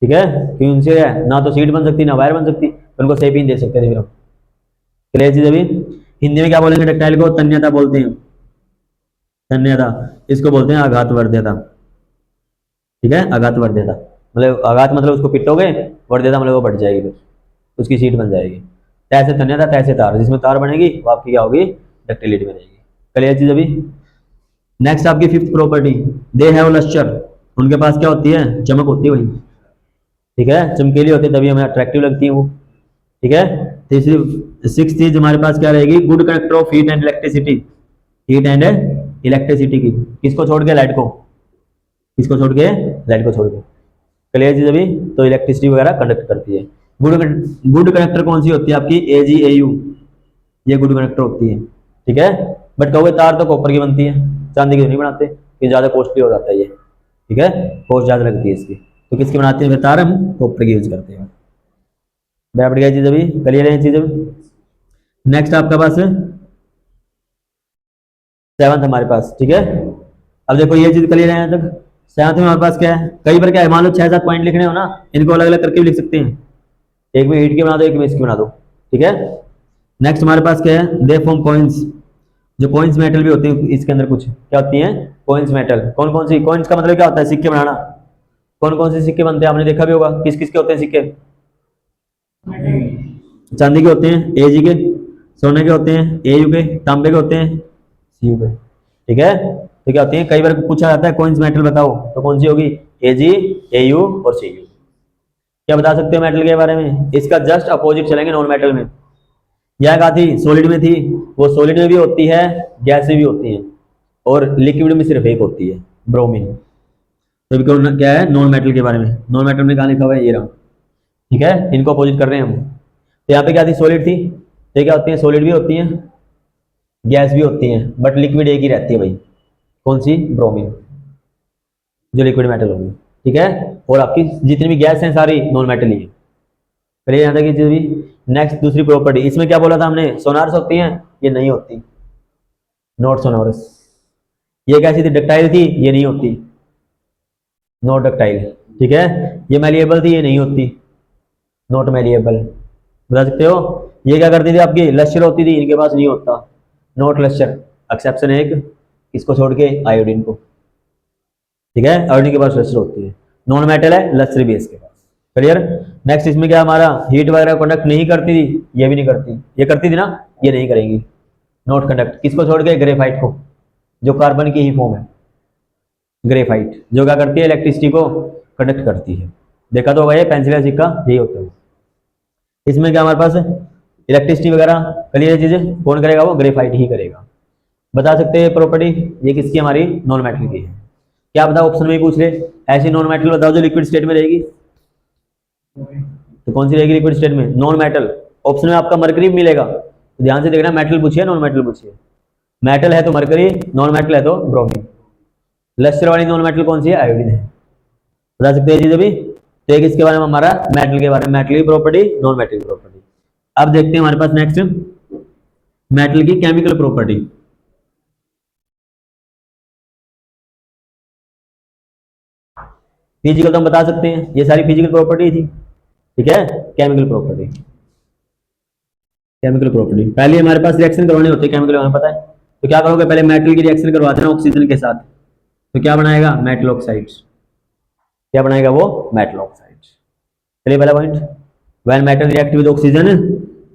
ठीक है, क्योंकि उनसे ना तो सीट बन सकती ना वायर बन सकती, उनको शेप ही नहीं दे सकते थे फिर हम। क्लियर चीज अभी। हिंदी में क्या बोलेंगे? डक्टाइल को तन्यता बोलते हैं। तन्यता, इसको बोलते हैं आघातवर्ध्यता। ठीक है, आघातवर्ध्यता मतलब आघात मतलब उसको पिटोगे, वर्ध्यता मतलब वो बढ़ जाएगी, फिर उसकी सीट बन जाएगी। तैसे तन्यता, तैसे तार, जिसमें तार बनेगी वो आपकी क्या होगी? डक्टिलिटी बनेगी। क्लियर चीज अभी। नेक्स्ट आपकी fifth property, they have lustre. उनके पास क्या होती है? चमक होती है वही। ठीक है, चमकीली होती है तभी हमें अट्रैक्टिव लगती है वो। ठीक है, तीसरी सिक्स चीज हमारे पास क्या रहेगी? Good conductor of heat and electricity. Heat and electricity की, किसको छोड़ के? लाइट को। किसको छोड़ के? लाइट को छोड़ के। क्लियर चीज अभी। तो इलेक्ट्रिसिटी वगैरह कंडक्ट करती है। गुड कंडक्टर कौन सी होती है आपकी? AgAu, ये गुड कंडक्टर होती है। ठीक है, बट कहोगे तार तो कॉपर की बनती है, चांदी की नहीं बनाते, ये ज्यादा कॉस्टली हो जाता है ये। ठीक है, कॉस्ट ज्यादा लगती है इसकी, तो किसकी बनाते हैं? तार हम कॉपर की यूज करते हैं। बैठ गया चीज अभी। क्लियर है चीज अभी। नेक्स्ट आपका पास है सेवंथ हमारे पास। ठीक है, अब देखो ये चीज क्लियर है यहाँ तक। सेवंथ में हमारे पास क्या है? कई बार क्या है, मान लो 6-7 पॉइंट लिखने हो ना, इनको अलग अलग करके भी लिख सकते हैं। एक में हीट के बना दो, एक में इसकी बना दो। ठीक है, नेक्स्ट हमारे पास क्या है? They form coins. जो कॉइन्स मेटल भी होती है इसके अंदर, कुछ क्या होती हैं? Coins metal. कौन कौन सी? कॉइन्स का मतलब क्या होता है? सिक्के बनाना। कौन कौन से सिक्के बनते हैं आपने देखा भी होगा, किस किस के होते हैं सिक्के? चांदी के होते हैं, एजी के। सोने के होते हैं, एयू के। तांबे के होते हैं, सीयू के। ठीक है, तो क्या होती है? कई बार पूछा जाता है कॉइन्स मेटल बताओ, तो कौन सी होगी? एजी, एयू और सीयू। क्या बता सकते हो मेटल के बारे में? इसका जस्ट अपोजिट चलेंगे नॉन मेटल में। यह कहा थी सॉलिड में थी, वो सॉलिड में भी होती है, गैस में भी होती है, और लिक्विड में सिर्फ एक होती है, ब्रोमीन। तो क्या है नॉन मेटल के बारे में? नॉन मेटल में कहा लिखा हुआ है? ये रहा। ठीक है, इनको अपोजिट कर रहे हैं हम। तो यहाँ पे क्या थी? सॉलिड थी। तो क्या होती है? सॉलिड भी होती है, गैस भी होती है, बट लिक्विड एक ही रहती है भाई। कौन सी? ब्रोमीन, जो लिक्विड मेटल होगी। ठीक है, और आपकी जितनी भी गैस हैं सारी नॉन मेटल ही है। पहले यहाँ तक ये चीज भी। नेक्स्ट दूसरी प्रॉपर्टी, इसमें क्या बोला था हमने? सोनार्स होती हैं, ये नहीं होती, नॉट सोनारस। ये कैसी थी? डक्टाइल थी, ये नहीं होती, नॉट डक्टाइल। ठीक है, ये मैलिएबल थी, ये नहीं होती, नॉट मैलिएबल। बता सकते हो? ये क्या करती थी आपकी? लश्यर होती थी, इनके पास नहीं होता, नॉट लश्यर। एक्सेप्शन एक, इसको छोड़ के आयोडीन को। ठीक है, आयोडीन के पास लश्यर होती है, नॉन मेटल है, लश्यर भी इसके पास। क्लियर। नेक्स्ट इसमें क्या हमारा? हीट वगैरह कंडक्ट नहीं करती थी, ये भी नहीं करती। ये करती थी ना, ये नहीं करेंगी, नॉट कंडक्ट। किसको छोड़ के? ग्रेफाइट को, जो कार्बन की ही फॉर्म है, ग्रेफाइट, जो क्या करती है? इलेक्ट्रिसिटी को कंडक्ट करती है। देखा तो होगा ये पेंसिल या सिक्का, यही होता है। इसमें क्या हमारे पास? इलेक्ट्रिसिटी वगैरह क्लियर चीजें कौन करेगा? वो ग्रेफाइट ही करेगा। बता सकते हैं प्रॉपर्टी ये किसकी? हमारी नॉन मेटल की है। क्या बताओ? ऑप्शन में ही पूछ रहे, ऐसी नॉन मेटल बताओ जो लिक्विड स्टेट में रहेगी। तो कौन सी रहेगी लिक्विड स्टेट में? Non metal. ऑप्शन में आपका मरकरी मिलेगा, तो ध्यान से देखना, मेटल पूछिए नॉन मेटल पूछिए। मेटल है तो मरकरी, नॉन मेटल है तो ब्रोमीन। लस्टर वाली नॉन मेटल कौन सी है? आयोडीन है। बता सकते हैं चीज अभी? तो एक इसके बारे में हमारा मेटल के बारे में, मेटल की प्रॉपर्टी, नॉन मेटल की प्रॉपर्टी। अब देखते हैं हमारे पास नेक्स्ट मेटल की केमिकल प्रॉपर्टी। फिजिकल तो हम बता सकते हैं, ये सारी फिजिकल प्रॉपर्टी थी, ठीक है। केमिकल प्रॉपर्टी, केमिकल प्रॉपर्टी पहले हमारे पास रिएक्शन करवाने होते हैं केमिकल, हमें पता है। तो क्या करोगे, पहले मेटल की रिएक्शन करवाते हैं ऑक्सीजन के साथ, तो क्या बनाएगा? Metal oxide. क्या बनाएगा वो? Metal oxide. चलिए पहला point, when metal react with oxygen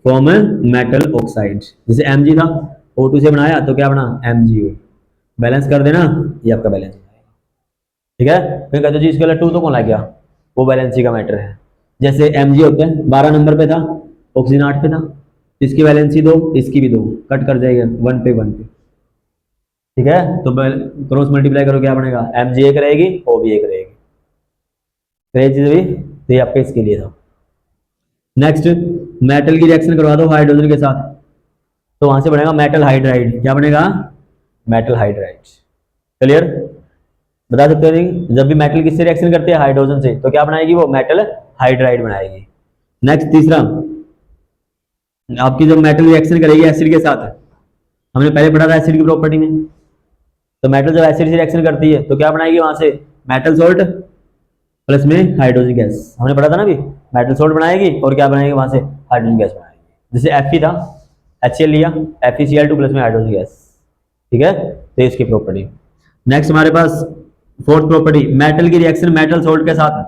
form metal oxide. जैसे Mg था, O2 से बनाया तो क्या बना? MgO। बैलेंस कर देना, ये आपका बैलेंस, ठीक है। फिर कहते जी इसके 2 तो कौन आ गया? वो वैलेंसी का मैटर है। जैसे Mg होते हैं 12 नंबर पे था, ऑक्सीजन 8 पे था, इसकी वैलेंसी 2, इसकी भी 2, कट कर जाएगा 1 पे 1 पे, ठीक है। तो क्रॉस मल्टीप्लाई करो, क्या बनेगा? Mg एक रहेगी, O भी एक रहेगी। चीज भी, तो ये आपके इसके लिए था। नेक्स्ट, मेटल की रिएक्शन करवा दो हाइड्रोजन के साथ, तो वहां से बनेगा मेटल हाइड्राइड। क्या बनेगा? Metal hydride. क्लियर? बता सकते हो नहीं, जब भी मेटल किससे रिएक्शन करते हैं? हाइड्रोजन से, तो क्या बनाएगी वो? मेटल हाइड्राइड बनाएगी। नेक्स्ट तीसरा, आपकी जब मेटल रिएक्शन करेगी एसिड के साथ, हमने पहले पढ़ा था एसिड की प्रॉपर्टी में, तो मेटल जब एसिड से रिएक्शन करती है तो क्या बनाएगी वहां से? मेटल सोल्ट प्लस में हाइड्रोजन गैस। हमने पढ़ा था ना अभी, मेटल सोल्ट बनाएगी और क्या बनाएगी वहां से? हाइड्रोजन गैस बनाएगी। जैसे Fe था, HCl लिया, FeCl2 प्लस में हाइड्रोजन गैस, ठीक है। तो इसकी प्रॉपर्टी। नेक्स्ट हमारे पास फोर्थ प्रॉपर्टी, मेटल की रिएक्शन मेटल सोल्ट के साथ,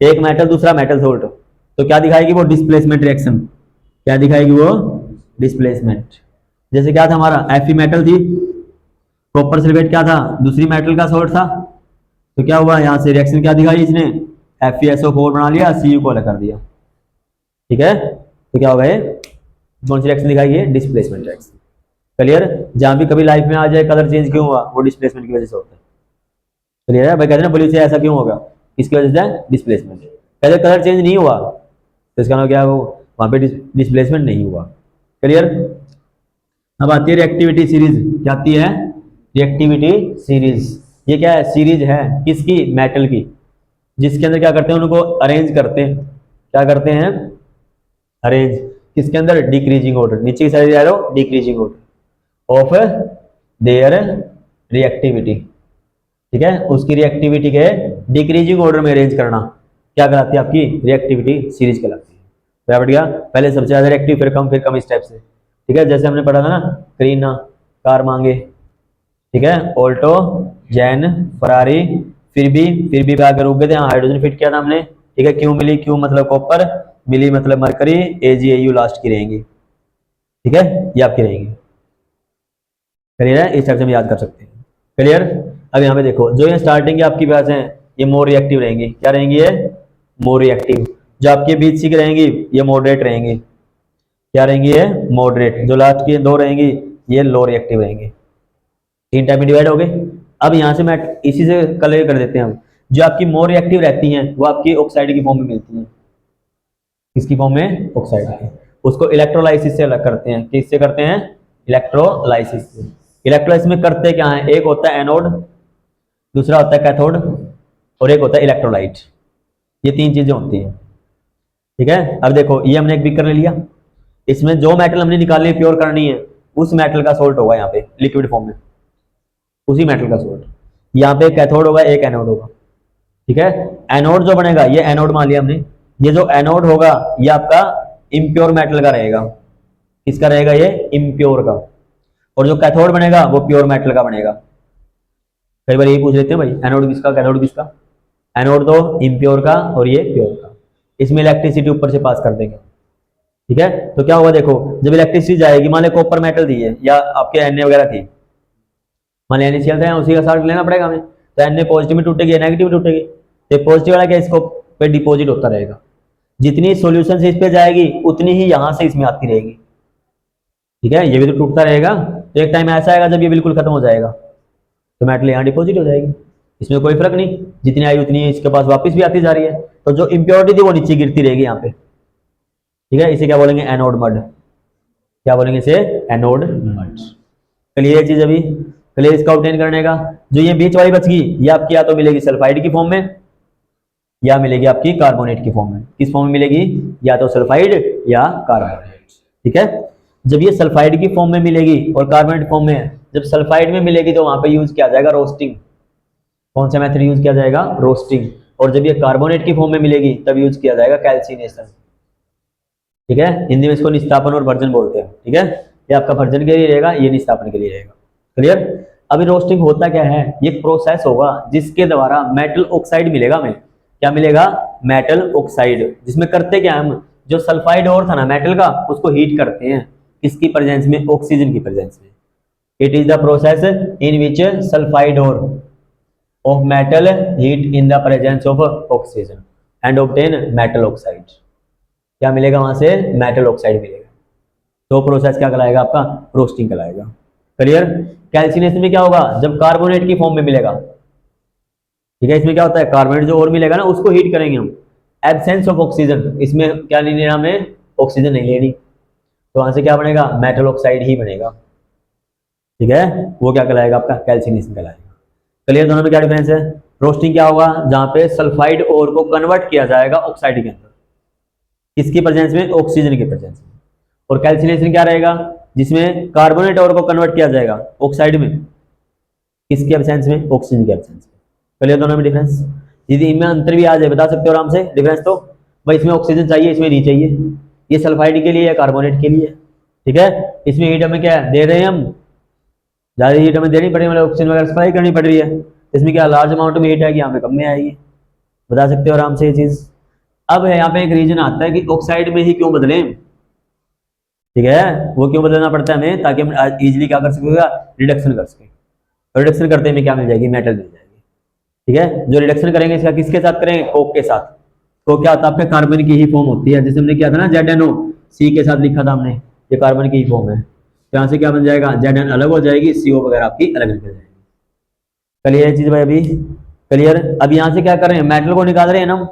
एक मेटल दूसरा मेटल सोल्ट, तो क्या दिखाएगी वो? Displacement reaction. क्या दिखाएगी वो? डिस्प्लेसमेंट। जैसे क्या था हमारा? Fe मेटल थी, कॉपर सल्फेट क्या था? दूसरी मेटल का सोल्ट था, तो क्या हुआ यहाँ से? रिएक्शन क्या दिखाई इसने? FeSO4 बना लिया, Cu को अलग कर दिया, ठीक है। तो क्या होगा ये? कौन सी रिएक्शन दिखाई? है डिस्प्लेसमेंट रिएक्शन। क्लियर? जहां भी कभी लाइफ में आ जाए कलर चेंज क्यों हुआ? वो डिस्प्लेसमेंट की वजह से होता है। क्लियर है भाई? कहते हैं ना ब्लू से ऐसा क्यों होगा? इसकी वजह से डिस्प्लेसमेंट। पहले कलर चेंज नहीं हुआ तो इसका मतलब क्या है? वो वहां पे डिस्प्लेसमेंट नहीं हुआ। क्लियर? अब आती है रिएक्टिविटी सीरीज। क्या आती है? Reactivity series. ये क्या है? सीरीज है किसकी? मेटल की, जिसके अंदर क्या करते हैं? उनको अरेंज करते हैं। क्या करते हैं? अरेंज। किसके अंदर? Decreasing order. नीचे की साइड जा रहे हो, decreasing order of their reactivity, ठीक है। उसकी रिएक्टिविटी के डिक्रीजिंग ऑर्डर में अरेंज करना क्या कराती है? आपकी रिएक्टिविटी सीरीज कहलाती है। तो बैठ गया, पहले सबसे ज्यादा रिएक्टिव, फिर कम इस टाइप से, ठीक है। जैसे हमने पढ़ा था ना, करीना, कार मांगे, ठीक है, ऑल्टो, जैन, फरारी, फिर भी आगे रुक गए थे, हाइड्रोजन फिट किया था हमने, ठीक है। क्यों मिली? क्यों मतलब कॉपर, मिली मतलब मरकरी, AgAu लास्ट की रहेंगी, ठीक है, ये आपकी रहेंगी। क्लियर है? इस टाइप से हम याद कर सकते हैं। क्लियर? अब यहाँ पे देखो, जो ये स्टार्टिंग की आपकी बात है, ये मोर रिएक्टिव रहेंगी। क्या रहेंगी ये? More reactive. जो आपके बीच की रहेंगी ये मॉडरेट रहेंगी। क्या रहेंगी ये? मॉडरेट। जो लास्ट की 2 रहेंगी ये लो रिएक्टिव रहेंगी। 3 टाइप में डिवाइड हो गए। अब यहाँ से मैं इसी से क्लियर कर देते हैं हम। जो आपकी मोर रिएक्टिव रहती हैं वो आपकी ऑक्साइड की फॉर्म में मिलती हैं। किसकी फॉर्म में? ऑक्साइड की। उसको इलेक्ट्रोलाइसिस से अलग करते हैं। किससे करते हैं? इलेक्ट्रोलाइसिस से। इलेक्ट्रोलाइसिस में करते क्या है? एक होता है एनोड, दूसरा होता है कैथोड, और एक होता है इलेक्ट्रोलाइट। ये 3 चीजें होती हैं, ठीक है। अब देखो, ये हमने एक बीकर ले लिया, इसमें जो मेटल हमने निकालनी है, प्योर करनी है, उस मेटल का सोल्ट होगा यहाँ पे लिक्विड फॉर्म में, उसी मेटल का सोल्ट। यहाँ पे कैथोड होगा, एक एनोड होगा, ठीक है। एनोड जो बनेगा, ये एनोड मान लिया हमने, ये जो एनोड होगा ये आपका इम्प्योर मेटल का रहेगा। किसका रहेगा? ये इम्प्योर का। और जो कैथोड बनेगा वो प्योर मेटल का बनेगा। कई बार यही पूछ लेते हैं भाई, एनोड किसका, कैथोड किसका। एनोड तो इम्प्योर का और ये प्योर का। इसमें इलेक्ट्रिसिटी ऊपर से पास कर देंगे, ठीक है। तो क्या होगा देखो, जब इलेक्ट्रिसिटी जाएगी, मान लो कॉपर मेटल दी है या आपके Na वगैरह थी, मान लो NaCl है, उसी का साथ लेना पड़ेगा हमें। तो Na पॉजिटिव में टूटेगी, नेगेटिव में टूटेगी, तो पॉजिटिव वाला क्या इसको पे डिपॉजिट होता रहेगा। जितनी सॉल्यूशन से इस पे जाएगी उतनी ही यहां से इसमें आती रहेगी, ठीक है। ये भी तो टूटता रहेगा, तो एक टाइम ऐसा आएगा जब ये बिल्कुल खत्म हो जाएगा तो मेटल यहाँ डिपॉजिट हो जाएगी, इसमें कोई फर्क नहीं, जितनी आई उतनी इसके पास वापस भी आती जा रही है, तो जो इम्प्योरिटी थी वो नीचे गिरती रहेगी यहाँ पे। ठीक है, इसे क्या बोलेंगे, एनोड मड। क्या बोलेंगे इसे, एनोड मड। क्लियर है चीज अभी, क्लियर इसका ऑब्टेन करने का। जो ये बीच वाली बच गई, ये आपकी या तो मिलेगी सल्फाइड की फॉर्म में या मिलेगी आपकी कार्बोनेट की फॉर्म में। किस फॉर्म में मिलेगी, या तो सल्फाइड या कार्बोनेट। ठीक है, जब ये सल्फाइड की फॉर्म में मिलेगी और कार्बोनेट फॉर्म में, जब सल्फाइड में मिलेगी तो वहां पे यूज किया जाएगा रोस्टिंग। कौन सा मेथड यूज किया जाएगा, रोस्टिंग। और जब ये कार्बोनेट की फॉर्म में मिलेगी तब यूज किया जाएगा कैल्सिनेशन। ठीक है, हिंदी में इसको निस्तापन और भर्जन बोलते हैं। ठीक है, ये आपका भर्जन के लिए रहेगा, ये निस्तापन के लिए रहेगा। क्लियर। अभी रोस्टिंग होता क्या है, ये प्रोसेस होगा जिसके द्वारा मेटल ऑक्साइड मिलेगा हमें। क्या मिलेगा, मेटल ऑक्साइड। जिसमें करते क्या हम, जो सल्फाइड और था ना मेटल का, उसको हीट करते हैं। किसकी प्रेजेंस में, ऑक्सीजन की प्रेजेंस में। It is the process in which sulphide ore of metal heat in the presence of oxygen and obtain metal oxide. क्या मिलेगा वहां से, मेटल ऑक्साइड मिलेगा। तो प्रोसेस क्या कहलाएगा आपका, रोस्टिंग कहलाएगा। क्लियर। कैल्सिनेशन में क्या होगा, जब कार्बोनेट की फॉर्म में मिलेगा। ठीक है, इसमें क्या होता है, कार्बोनेट जो और मिलेगा ना उसको हीट करेंगे हम। एब्सेंस ऑफ ऑक्सीजन, इसमें क्या नहीं लेना हमें, ऑक्सीजन नहीं लेनी, तो वहां से क्या बनेगा, मेटल ऑक्साइड ही बनेगा। ठीक है, वो क्या कहलाएगा आपका, कैल्सिनेशन कहलाएगा। क्लियर, दोनों में क्या डिफरेंस है। रोस्टिंग क्या होगा, जहां पे सल्फाइड ओर को कन्वर्ट किया जाएगा ऑक्साइड के अंदर, किसकी प्रेजेंस में, ऑक्सीजन की प्रेजेंस में। और कैल्सिनेशन क्या रहेगा, जिसमें कार्बोनेट ओर को कन्वर्ट किया जाएगा ऑक्साइड में, किसके एब्सेंस में, ऑक्सीजन के एब्सेंस में। क्लियर, दोनों में डिफरेंस। यदि इनमें अंतर भी आ जाए बता सकते हो आराम से डिफरेंस, तो भाई इसमें ऑक्सीजन चाहिए इसमें नहीं चाहिए, ये सल्फाइड के लिए या कार्बोनेट के लिए। ठीक है, इसमें हीट हमें क्या दे रहे हैं हम, ज्यादा हीट हमें देनी पड़ेगी, मतलब ऑक्सीजन वगैरह सप्लाई करनी पड़ रही है। इसमें क्या लार्ज अमाउंट में हीट आएगी, यहाँ पे कम में आएगी। बता सकते हो आराम से ये चीज। अब है यहाँ पे एक रीजन आता है कि ऑक्साइड में ही क्यों बदलें। ठीक है, वो क्यों बदलना पड़ता है हमें, ताकि हम इजीली क्या कर सकेगा, रिडक्शन कर सके। रिडक्शन करते हमें क्या मिल जाएगी, मेटल मिल जाएगी। ठीक है, जो रिडक्शन करेंगे इसका किसके साथ करेंगे, कोक के साथ। तो क्या होता है, आपके कार्बन की ही फॉर्म होती है, जैसे हमने किया था ना ZnO, सी के साथ लिखा था हमने, ये कार्बन की ही फॉर्म है। तो यहाँ से क्या बन जाएगा, Zn अलग हो जाएगी, CO वगैरह आपकी अलग निकल जाएगी। क्लियर चीज भाई अभी, क्लियर। अब यहाँ से क्या कर रहे हैं, मेटल को निकाल रहे हैं ना हम।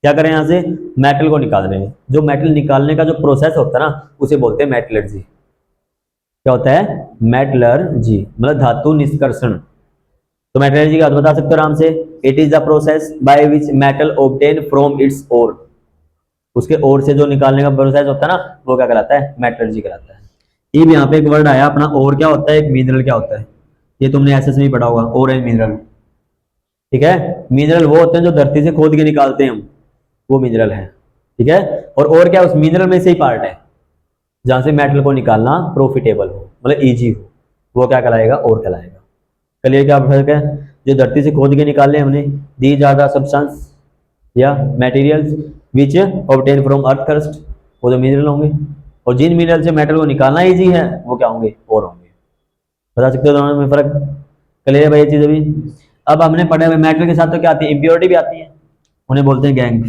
क्या करें, यहाँ से मेटल को निकाल रहे हैं। जो मेटल निकालने का जो प्रोसेस होता है ना, उसे बोलते हैं मेटलर्जी। क्या होता है, मेटलर्जी, मतलब धातु निष्कर्षण। तो मेटलर्जी का बता सकते हो आराम से, it is the process by which metal obtain from its ore. उसके ओर से जो निकालने का प्रोसेस होता है ना, वो क्या कहलाता है, मेटलर्जी कहलाता है। अब यहाँ पे एक वर्ड आया अपना, और क्या होता है, एक मिनरल क्या होता है, ये तुमने एसएस में पढ़ा होगा, और एंड मिनरल। ठीक है, मिनरल वो होते हैं जो धरती से खोद के निकालते हैं हम, वो मिनरल है। ठीक है, और क्या उस मिनरल में से ही पार्ट है जहां से मेटल को निकालना प्रॉफिटेबल हो, मतलब इजी हो, वो क्या कहलाएगा, और कहलाएगा। क्लियर, क्या फर्क है, जो धरती से खोद के निकाल लिया हमने, दीज आर द सब्सटेंस या materials which obtain from earth crust, वो जो मिनरल होंगे। और जिन मिनरल से मेटल को निकालना इजी है वो क्या होंगे, और होंगे। बता सकते हो दोनों में फर्क। क्लियर है भाई ये चीज अभी। अब हमने पढ़ा है मेटल के साथ तो क्या आती है, इंप्योरिटी भी आती है, उन्हें बोलते हैं गैंग।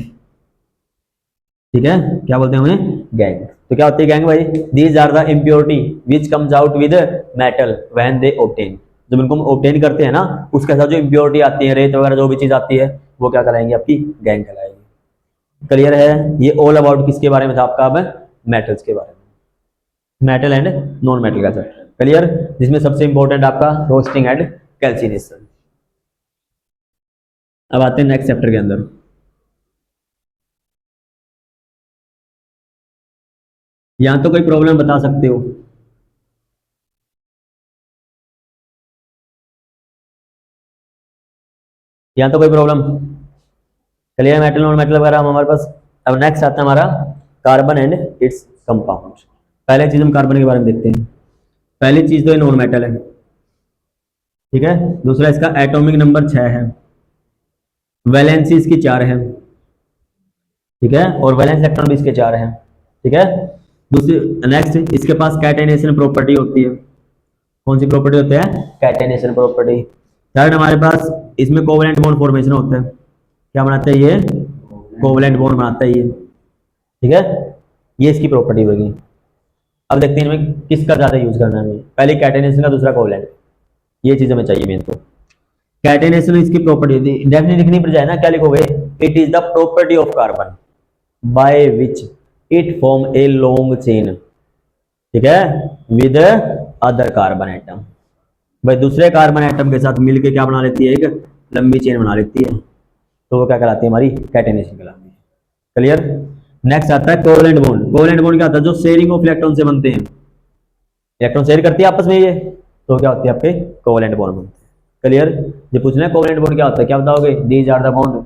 ठीक है, क्या बोलते हैं उन्हें, गैंग। तो क्या होती है गैंग भाई, these are the impurity which comes out with metal when they obtain. जब इनको हम ऑब्टेन करते हैं ना, उसके साथ जो इम्प्योरिटी आती है, रेत वगैरह जो भी चीज आती है, वो क्या कहलाएंगे, आपकी गैंग कहलाएगी। क्लियर है, ये ऑल अबाउट किसके बारे में था आपका, अब मेटल्स के बारे में, मेटल एंड नॉन मेटल का चैप्टर। क्लियर, जिसमें सबसे इंपॉर्टेंट आपका रोस्टिंग एंड कैल्सिनेशन। अब आते हैं नेक्स्ट चैप्टर के अंदर। यहां तो कोई प्रॉब्लम बता सकते हो, यहां तो कोई प्रॉब्लम। चलिए, मेटल नॉन मेटल वगैरह हमारे पास। अब नेक्स्ट आता है हमारा कार्बन एंड इट्स कंपाउंड। पहले चीज हम कार्बन के बारे में देखते हैं। पहली चीज तो ये नॉन मेटल है। ठीक है, दूसरा इसका एटॉमिक नंबर 6 है, वैलेंसी इसकी 4 है। ठीक है, और वैलेंस इलेक्ट्रॉन भी इसके 4 हैं। ठीक है, दूसरी नेक्स्ट इसके पास कैटेनेशन प्रॉपर्टी होती है। कौन सी प्रॉपर्टी होती है, कैटेनेशन प्रॉपर्टी। थर्ड हमारे पास इसमें कोवलेंट बॉन्ड फॉर्मेशन होता है। क्या बनाता है ये, कोवलेंट बॉन्ड बनाता है ये। ठीक है, ये इसकी प्रॉपर्टी होगी। अब देखते हैं इनमें किसका ज्यादा यूज करना है हमें, पहले कैटेनेशन का, दूसरा कोवलेंट। ये चीज हमें चाहिए मेन तो। कैटेनेशन इसकी प्रॉपर्टी डेफिनेटली लिखनी पड़ जाए ना, क्या लिखोगे, it is the property of carbon by which it form a long chain, ठीक है, विद अदर कार्बन एटम। भाई दूसरे कार्बन एटम के साथ मिलके क्या बना लेती है, एक लंबी चेन बना लेती है, तो वो क्या कहलाती है, हमारी कैटेनेशन कहलाती है। क्लियर। नेक्स्ट आता है कोवेलेंट बॉन्ड। कोवेलेंट बॉन्ड क्या होता है, जो शेयरिंग ऑफ इलेक्ट्रॉन से बनते हैं, इलेक्ट्रॉन शेयर करती है आपस में ये, तो क्या होती है आपके कोवेलेंट बॉन्ड बनते हैं। क्लियर। जो पूछना है कोवेलेंट बॉन्ड क्या होता है, क्या बताओगे, these are the bond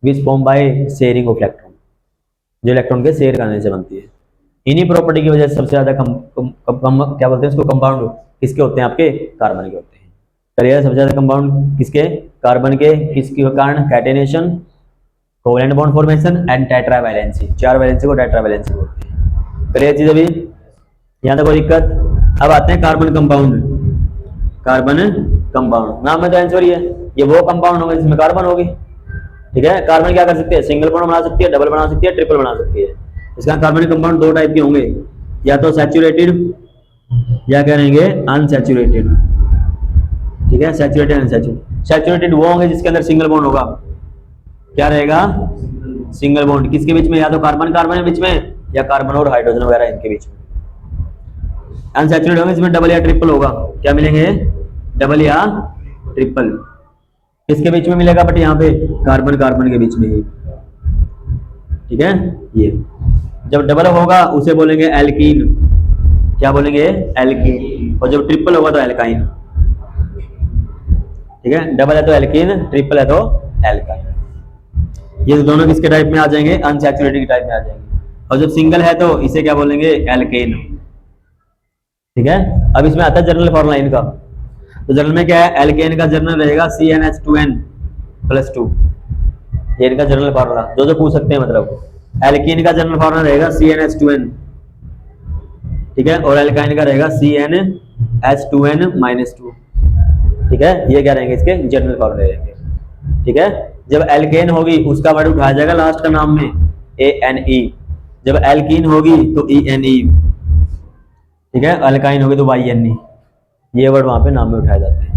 which form by sharing of electron, जो इलेक्ट्रॉन के शेयर करने से बनती है। इन्हीं प्रॉपर्टी की वजह से सबसे ज्यादा क्या बोलते हैं इसको, कंपाउंड किसके होते हैं, आपके कार्बन के होते हैं। क्लियर। सबसे ज्यादा कंपाउंड किसके, कार्बन के, किसके कारण, catenation, covalent bond formation and tetravalency, 4 valency को टेट्रावैलेंसी बोलते हैं। क्लियर चीज अभी, यहाँ तक कोई दिक्कत। अब आते हैं कार्बन कंपाउंड। कार्बन कंपाउंड नाम में तो आंसर ही है, ये वो कंपाउंड होंगे जिसमें कार्बन होगी, ठीक है। कार्बन क्या कर सकते हैं, सिंगल बॉन्ड बना सकती है, डबल बना सकती है, ट्रिपल बना सकती है। इसका कार्बन कंपाउंड 2 टाइप के होंगे, या तो सैचुरेटेड या क्या रहेंगे, अनसैचुरेटेड, ठीक है। सैचुरेटेड अनसैचुरेटेड, सैचुरेटेड वो होंगे जिसके अंदर सिंगल बॉन्ड होगा, क्या रहेगा, सिंगल बॉन्ड, किसके बीच में, या तो कार्बन कार्बन के बीच में, या कार्बन और हाइड्रोजन वगैरह इनके बीच में। अनसैचुरेटेड होंगे जिसमें डबल या ट्रिपल होगा, क्या मिलेंगे, डबल या ट्रिपल, किसके बीच में मिलेगा, बट यहाँ पे कार्बन कार्बन के बीच में ही, ठीक है। ये जब डबल होगा उसे बोलेंगे एल्कीन, क्या बोलेंगे, एल्कीन, और जब ट्रिपल होगा तो एल्काइन, ठीक है। डबल है तो एल्कीन, ट्रिपल है तो एल्काइन। ये दोनों किसके टाइप में आ जाएंगे, अनसैचुरेटेड टाइप में आ जाएंगे। और जब सिंगल है तो इसे क्या बोलेंगे, एल्केन, ठीक है। अब इसमें आता है जनरल फॉर्मूला इनका, तो जनरल में क्या है, एल्केन का जनरल रहेगा CnH2n+2, ये इनका जनरल फॉर्मूला, जो पूछ सकते हैं, मतलब एल्केन का जनरल फॉर्मूला रहेगा CnH2n, ठीक है, और एल्काइन का रहेगा CnH2n-2, ठीक है। ये क्या रहेंगे, इसके जनरल फॉर्मूले रहेंगे, ठीक है। जब एल्केन होगी उसका वर्ड उठाया जाएगा लास्ट का नाम में ANE, जब एल्कीन होगी तो ENE, ठीक है। अल्काइन होगी तो YNE, ये वर्ड वहां पे नाम में उठाए जाते हैं।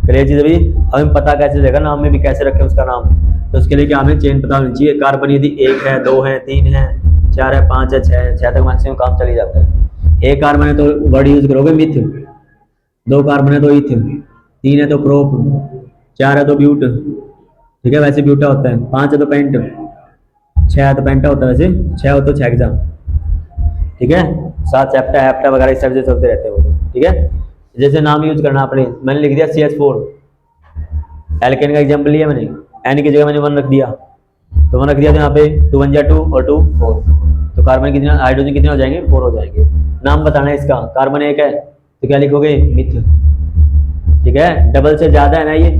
क्लियर चीज अभी, हमें पता कैसे चलेगा नाम में भी कैसे रखें उसका नाम, तो उसके लिए क्या हमें चेन पता होनी चाहिए। कार्बन यदि 1 है, 2 है, 3 है, 4 है, 5 है, 6 है, 6 तक मैक्सिमम काम चल ही जाता है। 1 कार्बन है तो वर्ड यूज करोगे मिथ, 2 कार्बन है तो इथ, 3 है तो प्रोप, 4 है तो ब्यूट, ठीक है, वैसे ब्यूटा होता है, 5 है तो पेंट, 6 है तो पेंटा होता है, वैसे 6 हो तो 6 एग्जाम, ठीक है। 7 सेप्टा हेप्टा वगैरह इस टाइप से चलते रहते हैं, ठीक है। जैसे नाम यूज करना आपने, मैंने लिख दिया CH4, एल्केन का एग्जाम्पल लिया मैंने, N की जगह मैंने 1 रख दिया, तो 1 रख दिया तो यहाँ पे 2 1 जा 2 और 2 4, तो कार्बन कितने, हाइड्रोजन कितने हो जाएंगे, 4 हो जाएंगे। नाम बताना है इसका, कार्बन 1 है तो क्या लिखोगे, मिथ, ठीक है। डबल से ज्यादा है ना ये,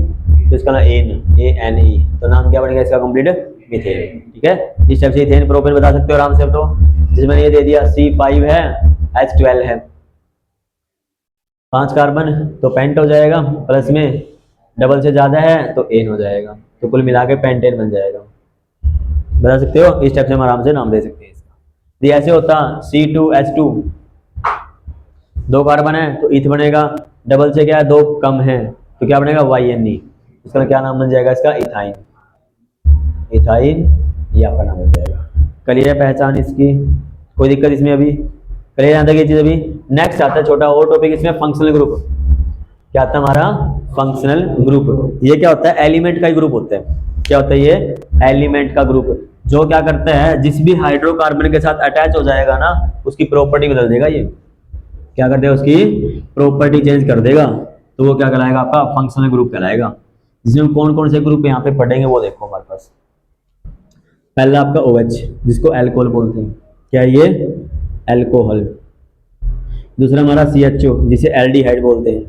तो इसका नाम ANE, तो नाम क्या बनेगा इसका, कंप्लीट मीथेन, ठीक है। इस टाइप से इथेन प्रोपेन बता सकते हो आराम से। तो जिसमें ये दे दिया C5 है, H12 है, 5 कार्बन तो पेंट हो जाएगा, प्लस में डबल से ज्यादा है तो एन हो जाएगा, तो कुल मिला के पेंटेन बन जाएगा, बता सकते हो। इस टाइप से हम आराम से नाम दे सकते हैं इसका। ये ऐसे होता C2H2, 2 कार्बन है तो इथ बनेगा, डबल से क्या है 2 कम है तो क्या बनेगा YNE, इसका क्या नाम बन जाएगा, इसका इथाइन, इथाइन ये आपका नाम बन जाएगा। क्लियर है पहचान इसकी, कोई दिक्कत इसमें अभी, क्लियर आता है ये चीज अभी। नेक्स्ट आता है छोटा और टॉपिक इसमें, फंक्शनल ग्रुप। क्या आता है हमारा, फंक्शनल ग्रुप। ये क्या होता है, एलिमेंट का ही ग्रुप होता है। क्या होता है ये, एलिमेंट का ग्रुप, जो क्या करता है, जिस भी हाइड्रोकार्बन के साथ अटैच हो जाएगा ना, उसकी प्रॉपर्टी बदल देगा। ये क्या कर देगा, उसकी प्रॉपर्टी चेंज कर देगा, तो वो क्या कहलाएगा, आपका फंक्शनल ग्रुप कहलाएगा। जिसमें कौन कौन से ग्रुप यहाँ पे पढ़ेंगे वो देखो हमारे पास। पहला आपका OH, जिसको अल्कोहल बोलते हैं, क्या ये, अल्कोहल। दूसरा हमारा CHO, जिसे एल्डिहाइड बोलते हैं,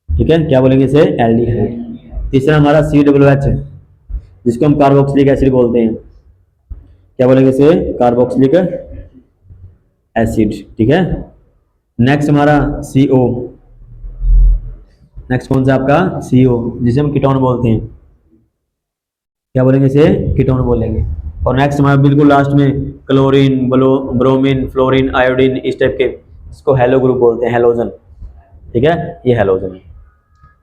ठीक है, क्या बोलेंगे इसे, एल्डिहाइड। तीसरा हमारा COOH, जिसको हम कार्बोक्सिलिक एसिड बोलते हैं, क्या बोलेंगे इसे, कार्बोक्सिलिक एसिड, ठीक है। नेक्स्ट हमारा CO, नेक्स्ट कौन सा आपका CO, जिसे हम कीटोन बोलते हैं, क्या बोलेंगे इसे, कीटोन बोलेंगे। और नेक्स्ट हमारा बिल्कुल लास्ट में क्लोरीन, ब्रोमीन, फ्लोरीन, आयोडीन, इस टाइप के, इसको हेलो ग्रुप बोलते हैं, हेलोजन, ठीक है, ये हेलोजन है।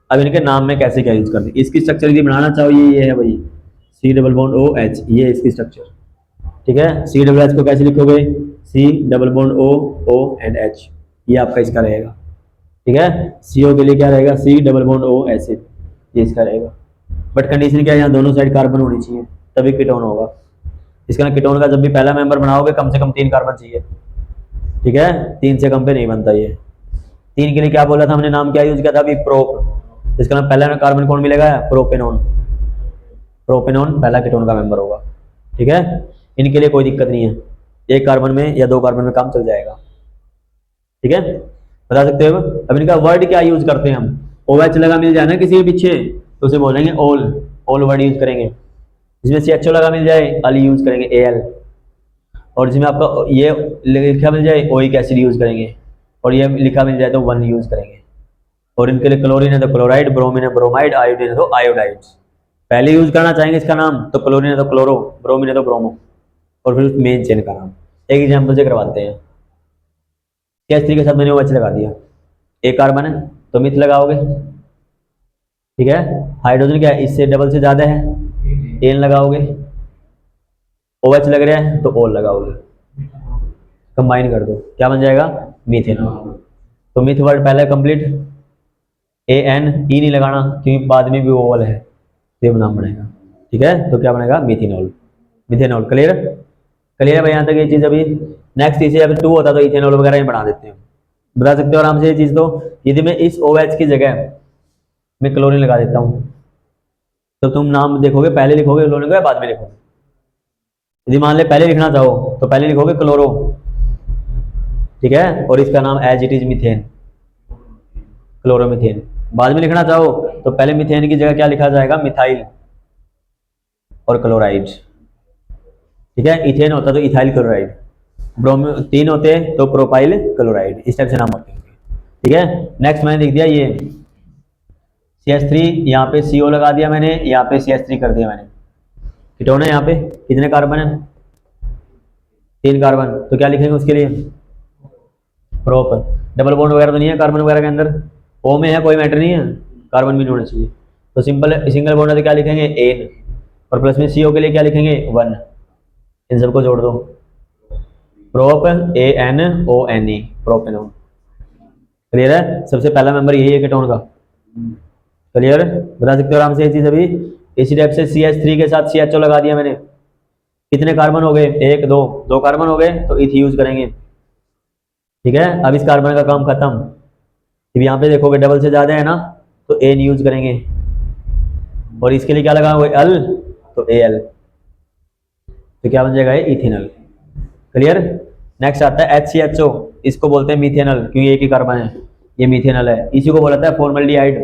अब इनके नाम में कैसे क्या यूज करते हैं, इसकी स्ट्रक्चर यदि बनाना चाहो ये है भाई, C double bond O H, ये इसकी स्ट्रक्चर। ठीक है, सी डबल एच को कैसे लिखोगे, C double bond O and H, ये आपका इसका रहेगा। ठीक है, सीओ के लिए क्या रहेगा, C double bond O acid, ये इसका रहेगा। बट कंडीशन क्या है, यहाँ दोनों साइड कार्बन होनी चाहिए तभी कीटोन होगा। इसका कीटोन का जब भी पहला मेंबर बनाओगे कम से कम 3 कार्बन चाहिए। ठीक है, 3 से कम पे नहीं बनता ये। 3 के लिए क्या बोला था हमने, नाम क्या यूज किया था अभी, प्रोप। इसका नाम पहला कार्बन कौन मिलेगा, प्रोपेनॉन। प्रोपेनॉन पहला कीटोन का मेंबर होगा। ठीक है, इनके लिए कोई दिक्कत नहीं है, 1 कार्बन में या 2 कार्बन में काम चल जाएगा। ठीक है, बता सकते हो। अब इनका वर्ड क्या यूज करते हैं हम, OH लगा मिल जाए ना किसी के पीछे तो उसे बोलेंगे ओल, ओल वर्ड यूज करेंगे। जिसमें CHO लगा मिल जाए अल यूज करेंगे AL, और जिसमें आपका ये लिखा मिल जाए ओइक एसिड यूज करेंगे, और ये लिखा मिल जाए तो 1 यूज करेंगे। और इनके लिए क्लोरीन है तो क्लोराइड, ब्रोमीन है ब्रोमाइड, आयोडीन है तो आयोडाइड। पहले यूज करना चाहेंगे इसका नाम तो क्लोरीन है तो क्लोरो, ब्रोमीन है तो ब्रोमो, और फिर मेन चेन का नाम। एक एग्जाम्पल से करवाते हैं। CH3 के साथ मैंने OH लगा दिया, 1 कार्बन है तो मिथ लगाओगे। ठीक है, हाइड्रोजन क्या है, इससे डबल से ज्यादा है, एन लगाओगे। OH लग रहा है तो ओल लगाओगे, कंबाइन कर दो, क्या बन जाएगा, मीथेन। तो मिथ वर्ड पहले कंप्लीट, AN ई नहीं लगाना क्योंकि बाद में भी ओवल है तो ये नाम बनेगा। ठीक है, तो क्या बनेगा, मिथेनॉल। मिथेनॉल क्लियर, क्लियर है भाई यहाँ तक ये चीज। अभी नेक्स्ट इसे अभी 2 होता तो इथेनॉल वगैरह ही बना देते हैं, बता सकते हो आराम से ये चीज। तो यदि मैं इस OH की जगह मैं क्लोरीन लगा देता हूँ तो तुम नाम देखोगे पहले लिखोगे क्लोरीन को या बाद में लिखोगे। यदि मान ले पहले लिखना चाहो तो पहले लिखोगे क्लोरो, ठीक है, और इसका नाम as it is methane, chloromethane. बाद में लिखना चाहो तो पहले मीथेन की जगह क्या लिखा जाएगा, मिथाइल और क्लोराइड। ठीक है, इथेन होता तो इथाइल क्लोराइड, ब्रोमो 3 होते तो प्रोपाइल क्लोराइड, इस टाइप से नाम होते हैं। ठीक है, नेक्स्ट मैंने लिख दिया ये CH3, यहाँ पे CO लगा दिया मैंने, यहाँ पे CH3 कर दिया मैंने। कीटोन है यहाँ पे, कितने कार्बन है, 3 कार्बन, तो क्या लिखेंगे उसके लिए, प्रोप। डबल बॉन्ड वगैरह तो नहीं है कार्बन वगैरह के अंदर, O में है कोई मैटर नहीं है, कार्बन भी नहीं होना चाहिए, तो सिंपल सिंगल बॉन्ड है तो क्या लिखेंगे, एन, और प्लस में CO के लिए क्या लिखेंगे, 1। इन सबको जोड़ दो, प्रोप ANONE, प्रोपेनॉन। क्लियर है, सबसे पहला मेंबर यही है कीटोन का। क्लियर, बता सकते हो आराम से ये चीज। अभी इसी टाइप से CH3 के साथ CHO लगा दिया मैंने, कितने कार्बन हो गए, 1 2, 2 कार्बन हो गए तो इथ यूज करेंगे। ठीक है, अब इस कार्बन का काम खत्म। अब यहाँ पे देखोगे डबल से ज्यादा है ना तो एन यूज करेंगे, और इसके लिए क्या लगा हुआ अल तो AL, तो क्या बन जाएगा ये इथेनॉल। क्लियर, नेक्स्ट आता है HCHO, इसको बोलते हैं मीथेनॉल क्योंकि एक ही कार्बन है, ये मीथेनॉल है। इसी को बोला जाता है फॉर्मल्डिहाइड,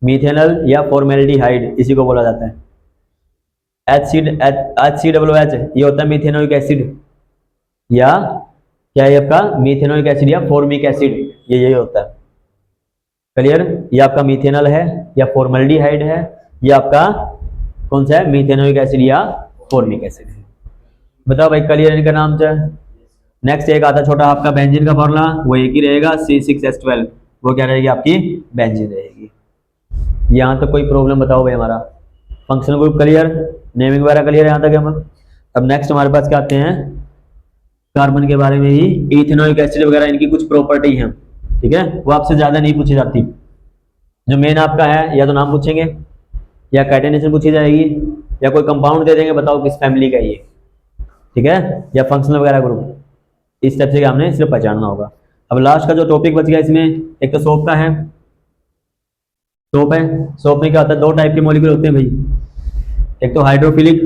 मीथेनॉल या फॉर्मल्डिहाइड इसी को बोला जाता है। HCOOH ये होता है मीथेनोइक एसिड, या क्या है आपका मीथेनोइक एसिड या फॉर्मिक एसिड, ये यही होता है। क्लियर, ये आपका मीथेनॉल है या फॉर्मल्डिहाइड है, ये आपका कौन सा है, मीथेनोइक एसिड या फॉर्मिक एसिड है। बताओ भाई, क्लियर इनका नाम क्या है। नेक्स्ट एक आता छोटा आपका बेंजीन का फॉर्मूला, वो एक ही रहेगा C6H12, वो क्या रहेगी आपकी बेंजीन रहेगी। यहाँ तक कोई प्रॉब्लम बताओ भाई, हमारा फंक्शनल ग्रुप क्लियर, नेमिंग वगैरह क्लियर है यहाँ तक हम। अब नेक्स्ट हमारे पास क्या आते हैं, कार्बन के बारे में ही, इथेनोइक एसिड वगैरह इनकी कुछ प्रॉपर्टी हैं। ठीक है, वो आपसे ज्यादा नहीं पूछी जाती, जो मेन आपका है या तो नाम पूछेंगे या कैटेनेशन पूछी जाएगी या कोई कंपाउंड दे देंगे बताओ किस फैमिली का ये। ठीक है, या फंक्शनल वगैरह ग्रुप, इस टाइप से हमने सिर्फ पहचानना होगा। अब लास्ट का जो टॉपिक बच गया इसमें, एक तो सोप का है, सोप है, सोप में क्या होता है, 2 टाइप के मॉलिक्यूल होते हैं भाई, एक तो हाइड्रोफिलिक,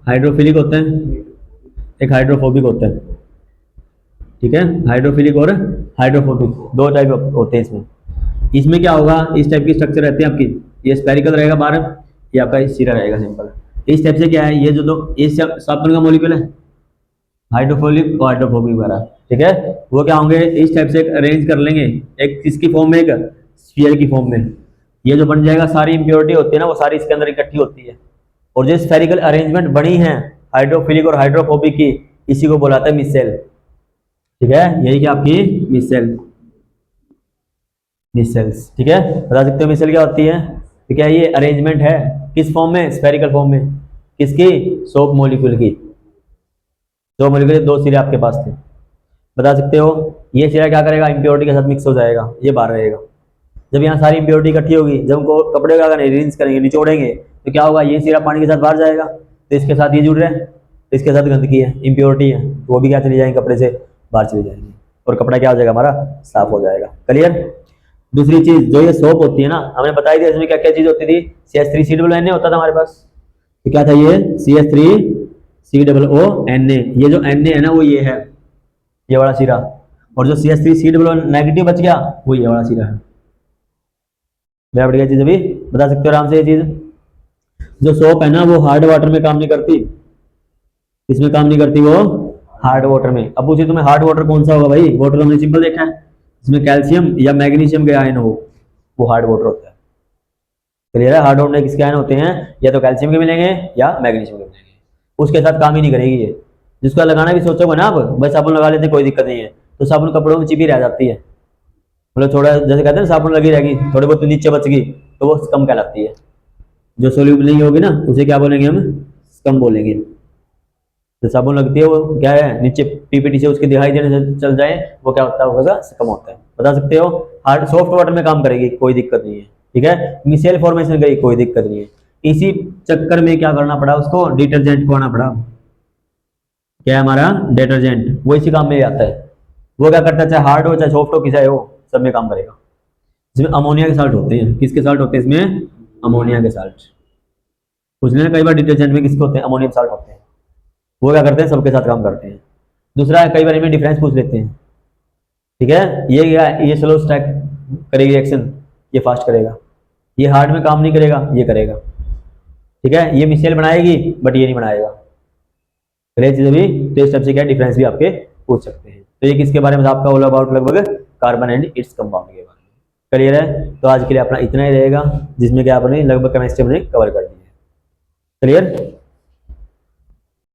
हाइड्रोफिलिक होते हैं, एक हाइड्रोफोबिक होता है। ठीक है, हाइड्रोफिलिक और हाइड्रोफोबिक 2 टाइप होते हैं इसमें। इसमें क्या होगा, इस टाइप की स्ट्रक्चर रहती है आपकी, ये स्पेरिकल रहेगा बाहर, ये आपका सिरा रहेगा सिंपल। इस टाइप से क्या है, ये जो 2 इस सब का मॉलिक्यूल है, हाइड्रोफिलिक और हाइड्रोफोबिक वगैरह। ठीक है, वो क्या होंगे, इस टाइप से अरेंज कर लेंगे, एक किसकी फॉर्म में, एक स्फीयर की फॉर्म में। ये जो बन जाएगा, सारी इंप्योरिटी होती है ना वो सारी इसके अंदर इकट्ठी होती है, और जो स्फेरिकल अरेंजमेंट बनी है हाइड्रोफिलिक और हाइड्रोफोबिक की, इसी को बोलाता है मिसेल। ठीक है, यही क्या आपकी मिसेल। मिसेल्स, ठीक है। बता सकते हो मिसेल क्या होती है? तो क्या ये अरेंजमेंट है किस फॉर्म में? स्फेरिकल फॉर्म में। किसकी? सोप मॉलिक्यूल की। दो मॉलिक्यूल, दो सिरे आपके पास थे। बता सकते हो ये सिरा क्या करेगा? इम्प्योरिटी के साथ मिक्स हो जाएगा, ये बाहर रहेगा। जब यहाँ सारी इम्प्योरिटी इकट्ठी होगी, जब उनको कपड़े का रिंस करेंगे, निचोड़ेंगे, तो क्या होगा? ये सिरा पानी के साथ बाहर जाएगा, तो इसके साथ ये जुड़ रहा है, तो इसके साथ गंदगी है, इम्प्योरिटी है, तो वो भी क्या चली जाएंगे? कपड़े से बाहर चली जाएंगे, और कपड़ा क्या हो जाएगा? हमारा साफ हो जाएगा। क्लियर? दूसरी चीज जो ये सोप होती है ना, हमने बताई थी इसमें क्या क्या चीज होती थी? CH3COONA होता था हमारे पास। तो क्या था ये? CH3COONA। ये जो Na है ना, वो ये है, ये वाला सिरा। और जो CH3COO नेगेटिव बच गया, वो ये वाला सिरा है। बढ़िया चीज अभी बता सकते हो आराम से ये चीज। जो सोप है ना, वो हार्ड वाटर में काम नहीं करती। इसमें काम नहीं करती वो? हार्ड वाटर में। अब पूछे तुम्हें हार्ड वाटर कौन सा होगा भाई? वाटर हमने सिंपल देखा है, इसमें कैल्शियम या मैग्नीशियम के आयन हो, वो हार्ड वाटर होता है। क्लियर है? हार्ड वाटर में किसके आयन होते हैं? या तो कैल्शियम के मिलेंगे या मैग्नीशियम के मिलेंगे। उसके साथ काम ही नहीं करेगी ये। जिसका लगाना भी सोचोगे ना आप, बस साबुन लगा लेते कोई दिक्कत नहीं है, तो साबुन कपड़ों में चिपी रह जाती है। मतलब थोड़ा जैसे कहते हैं ना, साबुन लगी रहेगी, थोड़ी बहुत नीचे बच गई, तो वो स्कम कहलाती है। जो सोल्यूबल नहीं होगी ना, उसे क्या बोलेंगे हम? स्कम बोलेंगे। जो साबुन लगती है वो क्या है? नीचे पीपीटी से उसकी दिखाई देने से चल जाए, वो क्या होता है? होगा स्कम होता है। बता सकते हो? हार्ड सॉफ्ट वाटर में काम करेगी, कोई दिक्कत नहीं है, ठीक है। मिसेल फॉर्मेशन करेगी, कोई दिक्कत नहीं है। इसी चक्कर में क्या करना पड़ा उसको? डिटर्जेंट को आना पड़ा। क्या है हमारा? डिटर्जेंट। वो इसी काम में आता है। वो क्या करता है? चाहे हार्ड हो चाहे सॉफ्ट हो, किसी हो, सब में काम करेगा। इसमें अमोनिया के साल्ट होते हैं। किसके साल्ट होते हैं इसमें? अमोनिया के साल्ट। पूछ लेना कई बार, डिटर्जेंट में किसके होते हैं? अमोनियम साल्ट होते हैं। वो क्या करते हैं? सबके साथ काम करते हैं। दूसरा, कई बार इनमें डिफरेंस पूछ लेते हैं, ठीक है। ये क्या है? ये स्लो स्टैक करेगी रिएक्शन, ये फास्ट करेगा। ये हार्ड में काम नहीं करेगा, ये करेगा, ठीक है। ये मिसेल बनाएगी बट ये नहीं बनाएगा। पहले चीज अभी तो इस टाइप से क्या डिफरेंस भी आपके पूछ सकते हैं। तो ये किसके बारे में था? आपका ऑल अबाउट लगभग कार्बन एंड इट्स कंपाउंड के बारे में। क्लियर है? तो आज के लिए अपना इतना ही रहेगा, जिसमें क्या आपने लगभग केमिस्ट्री में कवर कर दी है। क्लियर?